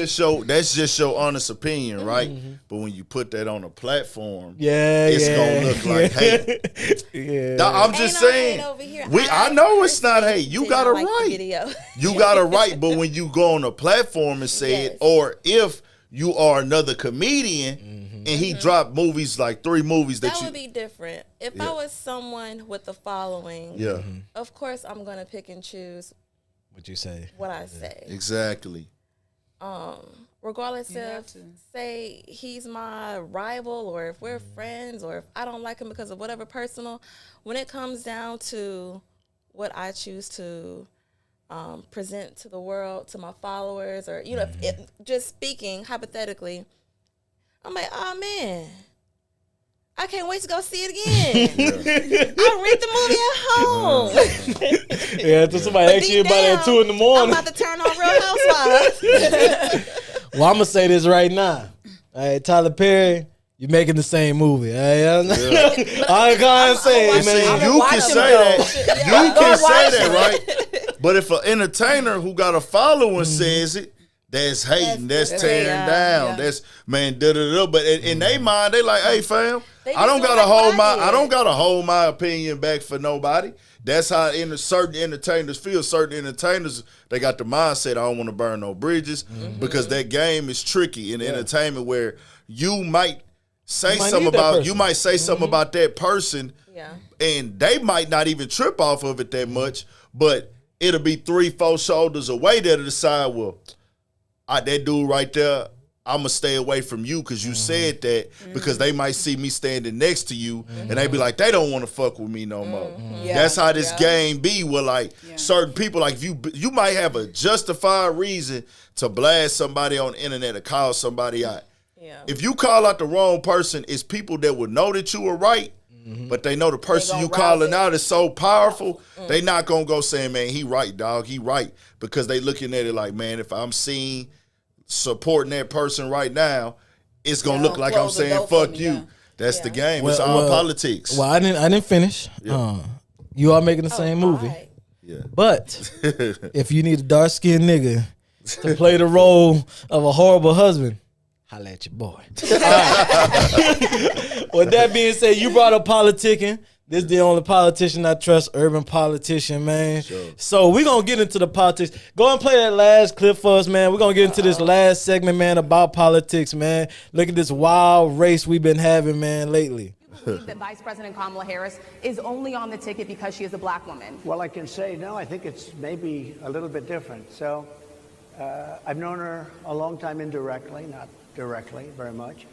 just your honest opinion, right? But when you put that on a platform, it's gonna look like hate. Yeah. I'm just Ain't no saying. hate over here. I know it's not hate. You did got not it like the right. video. You got it right. But when you go on a platform and say it, Yes. or if you are another comedian and he dropped movies like 3 movies that That you would be different. If Yeah. I was someone with a following, yeah of course I'm gonna pick and choose What you say? what I say. exactly. Regardless You have if to. say he's my rival or if we're friends or if I don't like him because of whatever personal, when it comes down to what I choose to present to the world, to my followers, or just speaking hypothetically, I'm like, oh man, I can't wait to go see it again. I'll rent the movie at home. Yeah, until somebody asks you Deep about it down, at 2 in the I'm morning. about to turn on Real Housewives. Well, I'm gonna say this right now. All right, Tyler Perry, you're making the same movie. All right? I can't say it, See, man. you watch can him, say though. that. You can say that, right? But if an entertainer who got a following says it, that's hating, that's tearing down, that's man, da da da. But in their mind, they like, hey, fam, They I don't just gotta don't like hold what I my, I did. don't gotta hold my opinion back for nobody. That's how certain entertainers feel. Certain entertainers, they got the mindset, I don't want to burn no bridges, because that game is tricky in entertainment where you might say You might something need that about, person. you might say something about that person, Yeah. and they might not even trip off of it that much, but it'll be 3-4 shoulders away there to decide, well, that dude right there, I'm going to stay away from you because you said that, because they might see me standing next to you, and they be like, they don't want to fuck with me no more. Yeah. That's how this game be, where like certain people, like if you might have a justified reason to blast somebody on the internet or call somebody out. Yeah. If you call out the wrong person, it's people that would know that you were right, but they know the person gonna you calling rouse it. out is so powerful, they not gonna go saying, man, he right, dog, he right. Because they looking at it like, man, if I'm seen supporting that person right now, it's gonna look like I'm close the saying door for fuck me, you. yeah. That's the game. It's all politics. Well, I didn't finish. You are making the same movie. Right. Yeah. But if you need a dark skinned nigga to play the role of a horrible husband, holla at your boy. All right. With that being said, you brought up politicking. This is the only politician I trust, urban politician, man. Sure. So we're going to get into the politics. Go and play that last clip for us, man. We're going to get into this last segment, man, about politics, man. Look at this wild race we've been having, man, lately. Believe that Vice President Kamala Harris is only on the ticket because she is a black woman. Well, I can say no. I think it's maybe a little bit different. So I've known her a long time indirectly, not directly very much.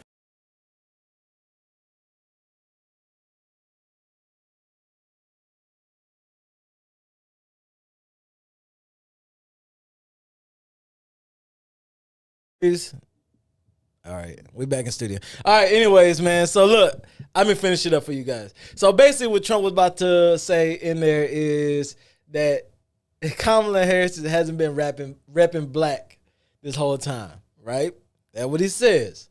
Peace. All right, we back in studio. All right, anyways, man. So look, I'm gonna finish it up for you guys. So basically, what Trump was about to say in there is that Kamala Harris hasn't been repping black this whole time, right? That's what he says.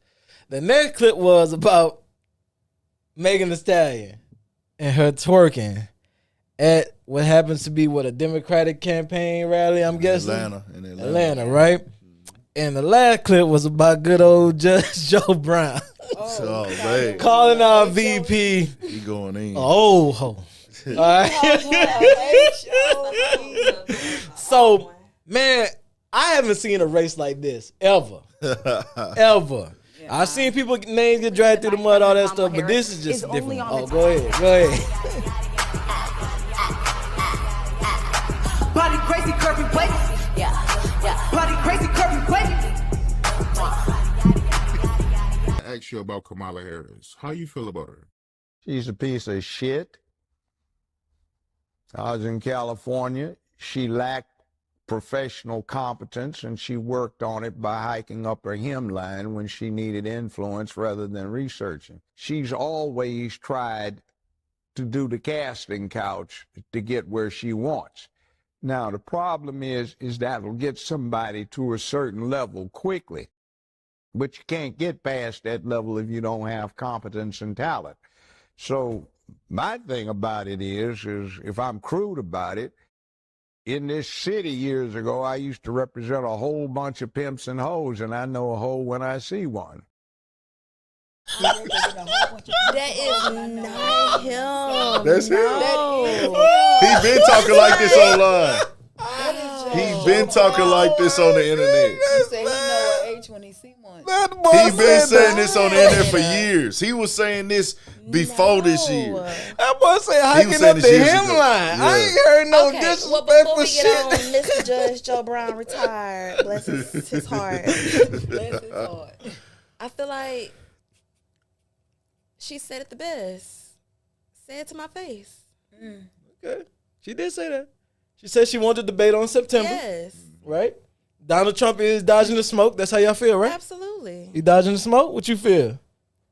The next clip was about Megan Thee Stallion and her twerking at what happens to be a Democratic campaign rally, I'm guessing. Atlanta, right? And the last clip was about good old Judge Joe Brown. Man. Calling our VP. He going in. Oh, ho. All right. So, man, I haven't seen a race like this ever. Ever. I've seen people names get dragged through the mud, all that stuff, but this is just different. Oh, go ahead. Body crazy, curvy plate. Yeah. Body crazy, curvy plate. I ask you about Kamala Harris. How you feel about her? She's a piece of shit. I was in California. She lacked professional competence, and she worked on it by hiking up her hemline when she needed influence rather than researching. She's always tried to do the casting couch to get where she wants. Now, the problem is that'll get somebody to a certain level quickly, but you can't get past that level if you don't have competence and talent. So my thing about it is if I'm crude about it, in this city years ago, I used to represent a whole bunch of pimps and hoes, and I know a hoe when I see one. That is not him. That's him. No. He been talking like this online. He been talking like this on the internet. He said he know an H when he see one. He been saying this on the internet for years. He was saying this before this year. That boy say hiking up the hemline. I ain't heard no disrespect before for we shit. get on, Mr. Judge Joe Brown retired. Bless his heart. Bless his heart. I feel like she said it the best. Say it to my face. Okay. She did say that. She said she wanted to debate on September. Yes. Right? Donald Trump is dodging the smoke. That's how y'all feel, right? Absolutely. He dodging the smoke? What you feel?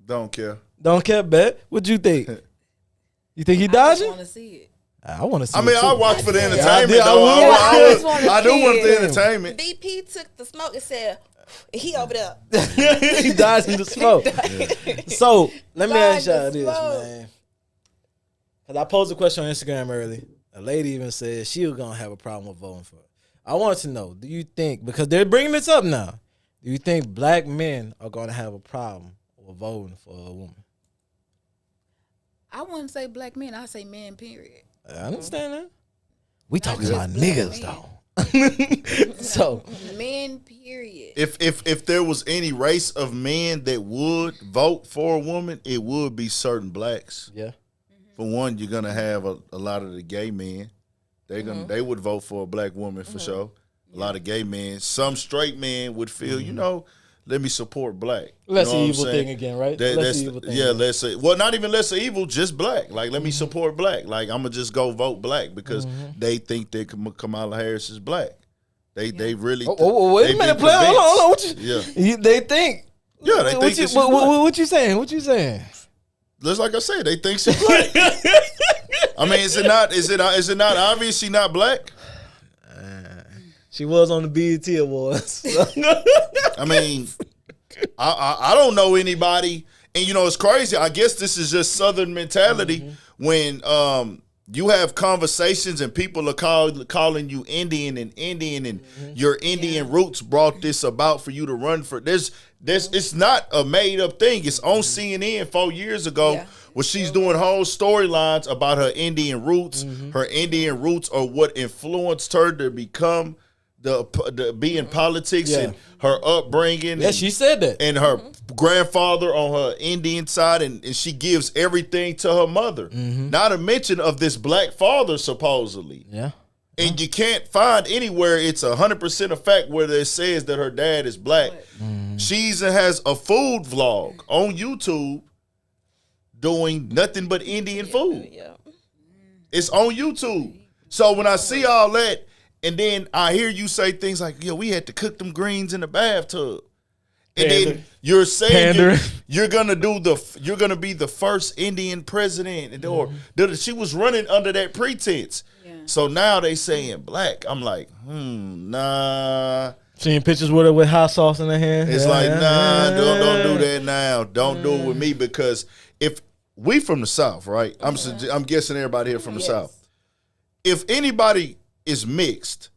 Don't care. Don't care, bet. What you think? You think he I dodging? want to see it. I want to see I mean, it too. I watch for the Yeah, entertainment, I though. would. I do want the entertainment. VP took the smoke and said, he over there. He dodging the smoke. So, let me ask y'all this, man. Because I posed a question on Instagram earlier. A lady even said she was going to have a problem with voting for her. I want to know, do you think, because they're bringing this up now, do you think black men are going to have a problem with voting for a woman? I wouldn't say black men. I say men, period. I understand that. We talking just about black niggas, men. though. So, men, period. If there was any race of men that would vote for a woman, it would be certain blacks. Yeah. For one, you're gonna have a lot of the gay men. They would vote for a black woman for sure. A lot of gay men. Some straight men would feel, let me support black. Lesser You know what I'm evil saying? thing again, right? That's Evil thing. yeah, lesser. Well, not even lesser evil, just black. Like, let me support black. Like, I'm gonna just go vote black because they think that Kamala Harris is black. They really. Wait a minute, play. Hold on. What Yeah. They think. Yeah, they think she's black. What you saying? What you saying? Just like I said, they think she's black. I mean, is it not obvious she not black? She was on the BET Awards. I mean, I don't know anybody, and it's crazy. I guess this is just Southern mentality when you have conversations and people are calling you Indian and your Indian roots brought this about for you to run for this. It's not a made up thing. It's on CNN 4 years ago where she's doing whole storylines about her Indian roots. Her Indian roots are what influenced her to become the be in politics and her upbringing. Yeah, she said that. And her grandfather on her Indian side, and she gives everything to her mother. Not a mention of this black father, supposedly. Yeah. And you can't find anywhere it's 100% a fact where it says that her dad is black. She even has a food vlog on YouTube doing nothing but Indian food. It's on YouTube. So when I see all that, and then I hear you say things like, we had to cook them greens in the bathtub. And then you're saying you're gonna be the first Indian president, or she was running under that pretense. Yeah. So now they saying black. I'm like, nah. Seeing pictures with her with hot sauce in her hand. It's like, nah, don't do that now. Don't do it with me, because if we from the South, right? I'm guessing everybody here from the South. If anybody is mixed,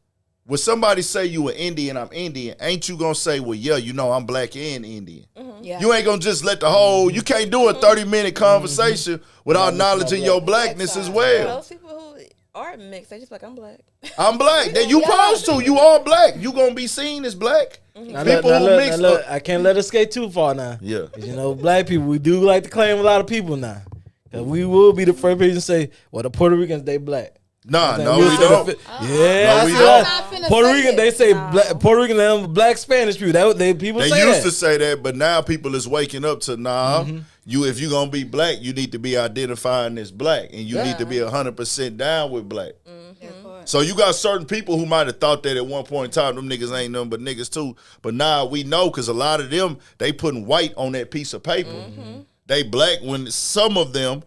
when somebody say you an Indian, I'm Indian, ain't you gonna say, well, yeah, you know I'm black and Indian? Yeah. You ain't gonna just let the whole, you can't do a 30-minute conversation without acknowledging your blackness as well. Those people who are mixed, they just like, I'm black. I'm black. Then you supposed to. You all black. You gonna be seen as black. People who mixed up. I can't let us skate too far now. Yeah. You know, black people, we do like to claim a lot of people now. Cause we will be the first person to say, well, the Puerto Ricans, they black. Nah, no, we don't. Yeah, no, we don't. Puerto Rican, they say Puerto Rican and black Spanish people. People say that. They used to say that, but now people is waking up to if you gonna be black, you need to be identifying as black, and you need to be 100% down with black. So you got certain people who might have thought that at one point in time, them niggas ain't nothing but niggas too. But now we know, because a lot of them, they putting white on that piece of paper. They black when some of them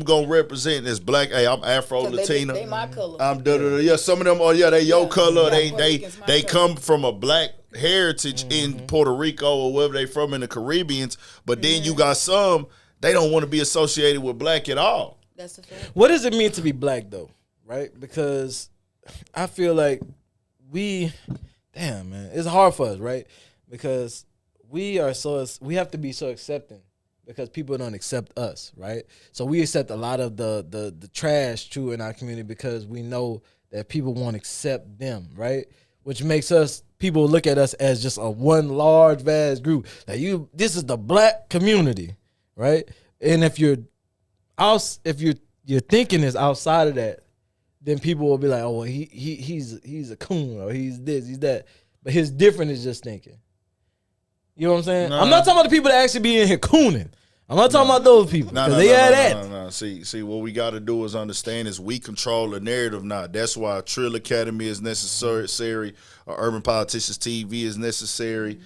gonna represent as black. Hey, I'm Afro Latina. They my color. I'm Yeah, some of them are they your color. They come from a black heritage in Puerto Rico or wherever they from in the Caribbeans. But then you got some, they don't want to be associated with black at all. That's a fact. What does it mean to be black though? Right? Because I feel like damn man, it's hard for us, right? Because we have to be so accepting. Because people don't accept us, right? So we accept a lot of the trash too in our community, because we know that people won't accept them, right? Which makes people look at us as just a one large vast group. Like this is the black community, right? And if your thinking is outside of that, then people will be like, oh, well, he's a coon, or he's this, he's that. But his different is just thinking. You know what I'm saying? I'm not talking about the people that actually be in here cooning. I'm not talking about those people. No. See, what we got to do is understand is we control the narrative now. That's why Trill Academy is necessary. Urban Politicians TV is necessary.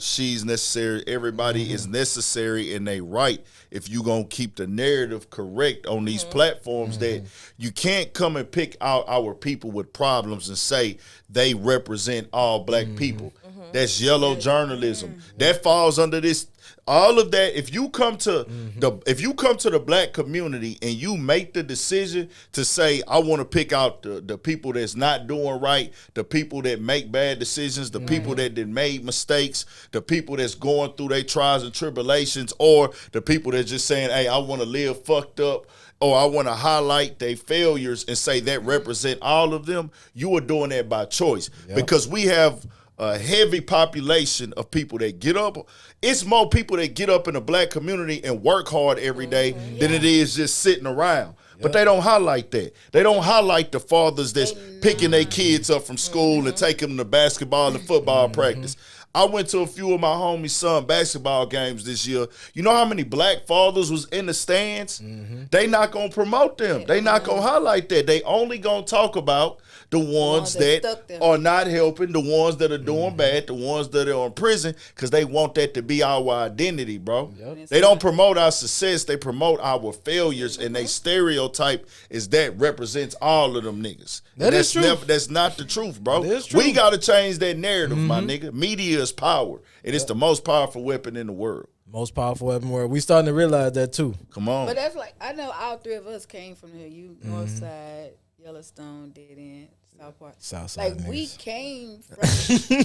She's necessary. Everybody is necessary, and they right if you gonna keep the narrative correct on these platforms. That you can't come and pick out our people with problems and say they represent all black people. That's yellow journalism. That falls under this. All of that. If you come to the black community and you make the decision to say, I want to pick out the people that's not doing right, the people that make bad decisions, the people that made mistakes, the people that's going through their trials and tribulations, or the people that's just saying, hey, I want to live fucked up, or I want to highlight their failures and say that represent all of them, you are doing that by choice. Because we have a heavy population of people that get up. It's more people that get up in the black community and work hard every day than it is just sitting around. But they don't highlight that. They don't highlight the fathers that's picking their kids up from school and taking them to basketball and football practice. I went to a few of my homies' son basketball games this year. You know how many black fathers was in the stands? They not going to promote them. They not going to highlight that. They only going to talk about the ones that are not helping, the ones that are doing bad, the ones that are in prison, because they want that to be our identity, bro. They don't promote our success. They promote our failures, and they stereotype is that represents all of them niggas. That's true. That's not the truth, bro. We got to change that narrative, my nigga. Media is power, and it's the most powerful weapon in the world. Most powerful weapon in the world. We starting to realize that too. Come on. But that's like, I know all three of us came from here. You Northside, Yellowstone, Dead End, South Park. Southside. Like we came from See,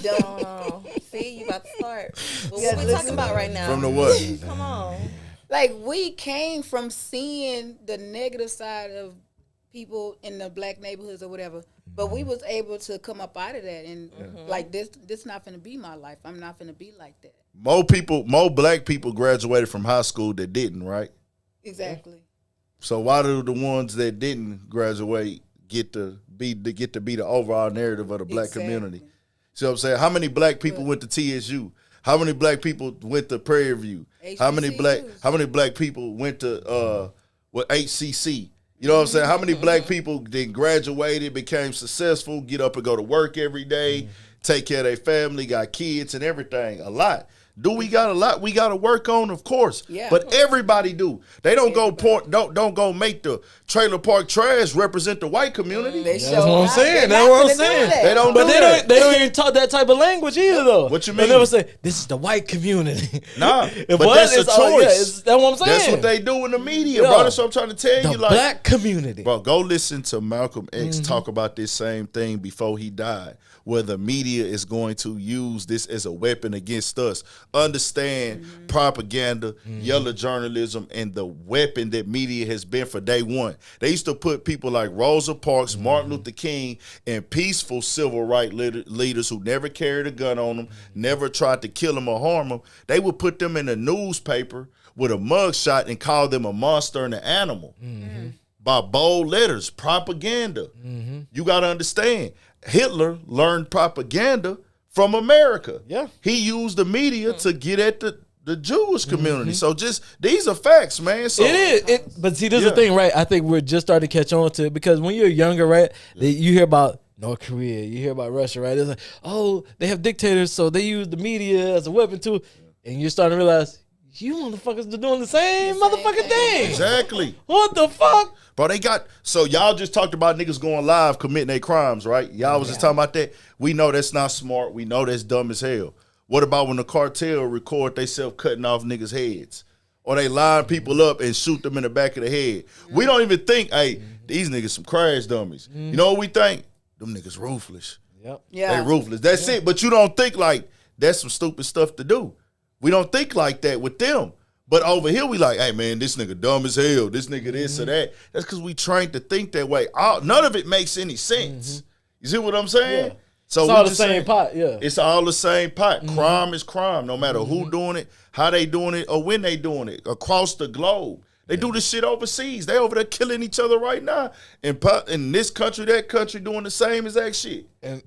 you about to start. What we talking about right now? From the what? Come on. Like we came from seeing the negative side of people in the black neighborhoods or whatever, but we was able to come up out of that and like this not finna be my life. I'm not finna be like that. More black people graduated from high school that didn't, right? Exactly. So why do the ones that didn't graduate get to be the overall narrative of the black community? See what I'm saying? How many black people went to TSU? How many black people went to Prairie View? How many black people went to HCC? You know what I'm saying? How many black people then graduated, became successful, get up and go to work every day, take care of their family, got kids and everything. A lot. Do we got a lot we got to work on? Of course. Yeah. But everybody do. They don't don't go make the trailer park trash represent the white community. That's what I'm saying. That's what I'm saying. They don't But do they that. don't even talk that type of language either, though. What you They mean? never say this is the white community. Nah, If but what, that's a it's all- choice. yeah, that's what I'm saying. That's what they do in the media, Yeah. bro. That's what I'm trying to tell The you. Like, black community. bro, go listen to Malcolm X Mm-hmm. talk about this same thing before he died, where the media is going to use this as a weapon against us. Understand propaganda, yellow journalism, and the weapon that media has been for day one. They used to put people like Rosa Parks, Martin Luther King, and peaceful civil rights leaders who never carried a gun on them, never tried to kill them or harm them. They would put them in a newspaper with a mugshot and call them a monster and an animal. By bold letters, propaganda. You got to understand, Hitler learned propaganda from America. Yeah. He used the media to get at the Jewish community. So just, these are facts, man. So It is. But see, this is the thing, right? I think we're just starting to catch on to it because when you're younger, right, you hear about North Korea, you hear about Russia, right? It's like, oh, they have dictators, so they use the media as a weapon too. And you're starting to realize, you motherfuckers are doing the same motherfucking thing. Exactly. What the fuck? Bro, they got, so y'all just talked about niggas going live committing their crimes, right? Y'all was just talking about that. We know that's not smart. We know that's dumb as hell. What about when the cartel record they self cutting off niggas' heads? Or they line people up and shoot them in the back of the head. We don't even think, hey, these niggas some crash dummies. You know what we think? Them niggas ruthless. Yep. Yeah. They ruthless. That's it. But you don't think like that's some stupid stuff to do. We don't think like that with them. But over here, we like, hey, man, this nigga dumb as hell. This nigga this or that. That's because we trained to think that way. None of it makes any sense. You see what I'm saying? Yeah. So It's we all the just same saying, pot, yeah. It's all the same pot. Crime is crime, no matter who doing it, how they doing it, or when they doing it, across the globe. They do this shit overseas. They over there killing each other right now. In this country, that country, doing the same exact shit. And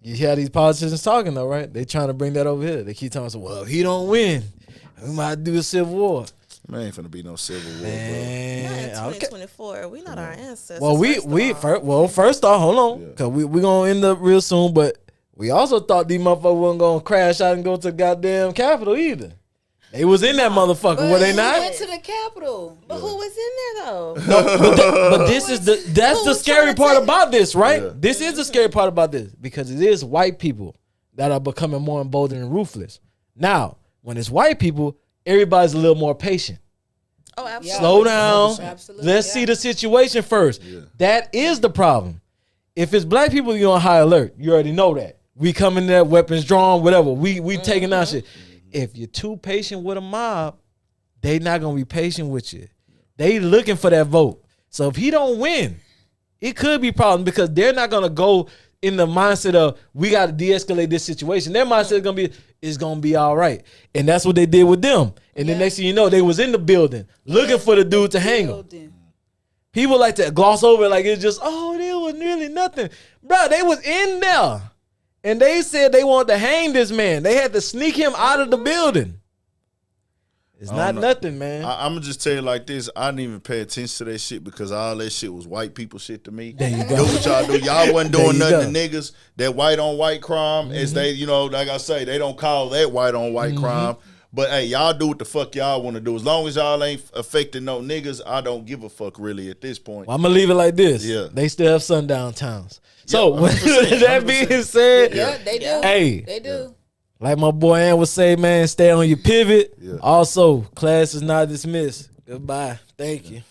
you hear these politicians talking though, right? They trying to bring that over here. They keep telling us, well, if he don't win, we might do a civil war. Man, ain't finna be no civil war, Man, Not in 2024. We not our ancestors. Well, first off, hold on, because we gonna end up real soon. But we also thought these motherfuckers wasn't gonna crash out and go to the goddamn Capitol either. They was in that motherfucker, were they not? Went to the Capitol. But who was in there though? But this is that's the scary part about this, right? Yeah. This is the scary part about this because it is white people that are becoming more emboldened and ruthless. Now, when it's white people, everybody's a little more patient. Oh, absolutely. Slow down. Absolutely, Let's see the situation first. That is the problem. If it's black people, you're on high alert. You already know that. We coming there, weapons drawn, whatever. We taking out shit. If you're too patient with a mob, they not gonna be patient with you. They looking for that vote. So if he don't win, it could be a problem because they're not gonna go in the mindset of we got to de-escalate this situation. Their mindset is gonna be it's gonna be all right, and that's what they did with them. And the next thing you know, they was in the building looking for the dude to hang him. People like to gloss over it like it's just there was really nothing, bro. They was in there. And they said they wanted to hang this man. They had to sneak him out of the building. It's not nothing, man. I'm going to just tell you like this. I didn't even pay attention to that shit because all that shit was white people shit to me. There you go. Do what y'all do. Y'all wasn't doing There you nothing to niggas. That white on white crime, as they, like I say, they don't call that white on white crime. But hey, y'all do what the fuck y'all want to do. As long as y'all ain't affecting no niggas, I don't give a fuck really at this point. Well, I'm going to leave it like this. Yeah. They still have sundown towns. So, 100%, that being said, Yeah, they do. Hey, They do. like my boy Ann would say, man, stay on your pivot. Also, class is not dismissed. Goodbye. Thank you.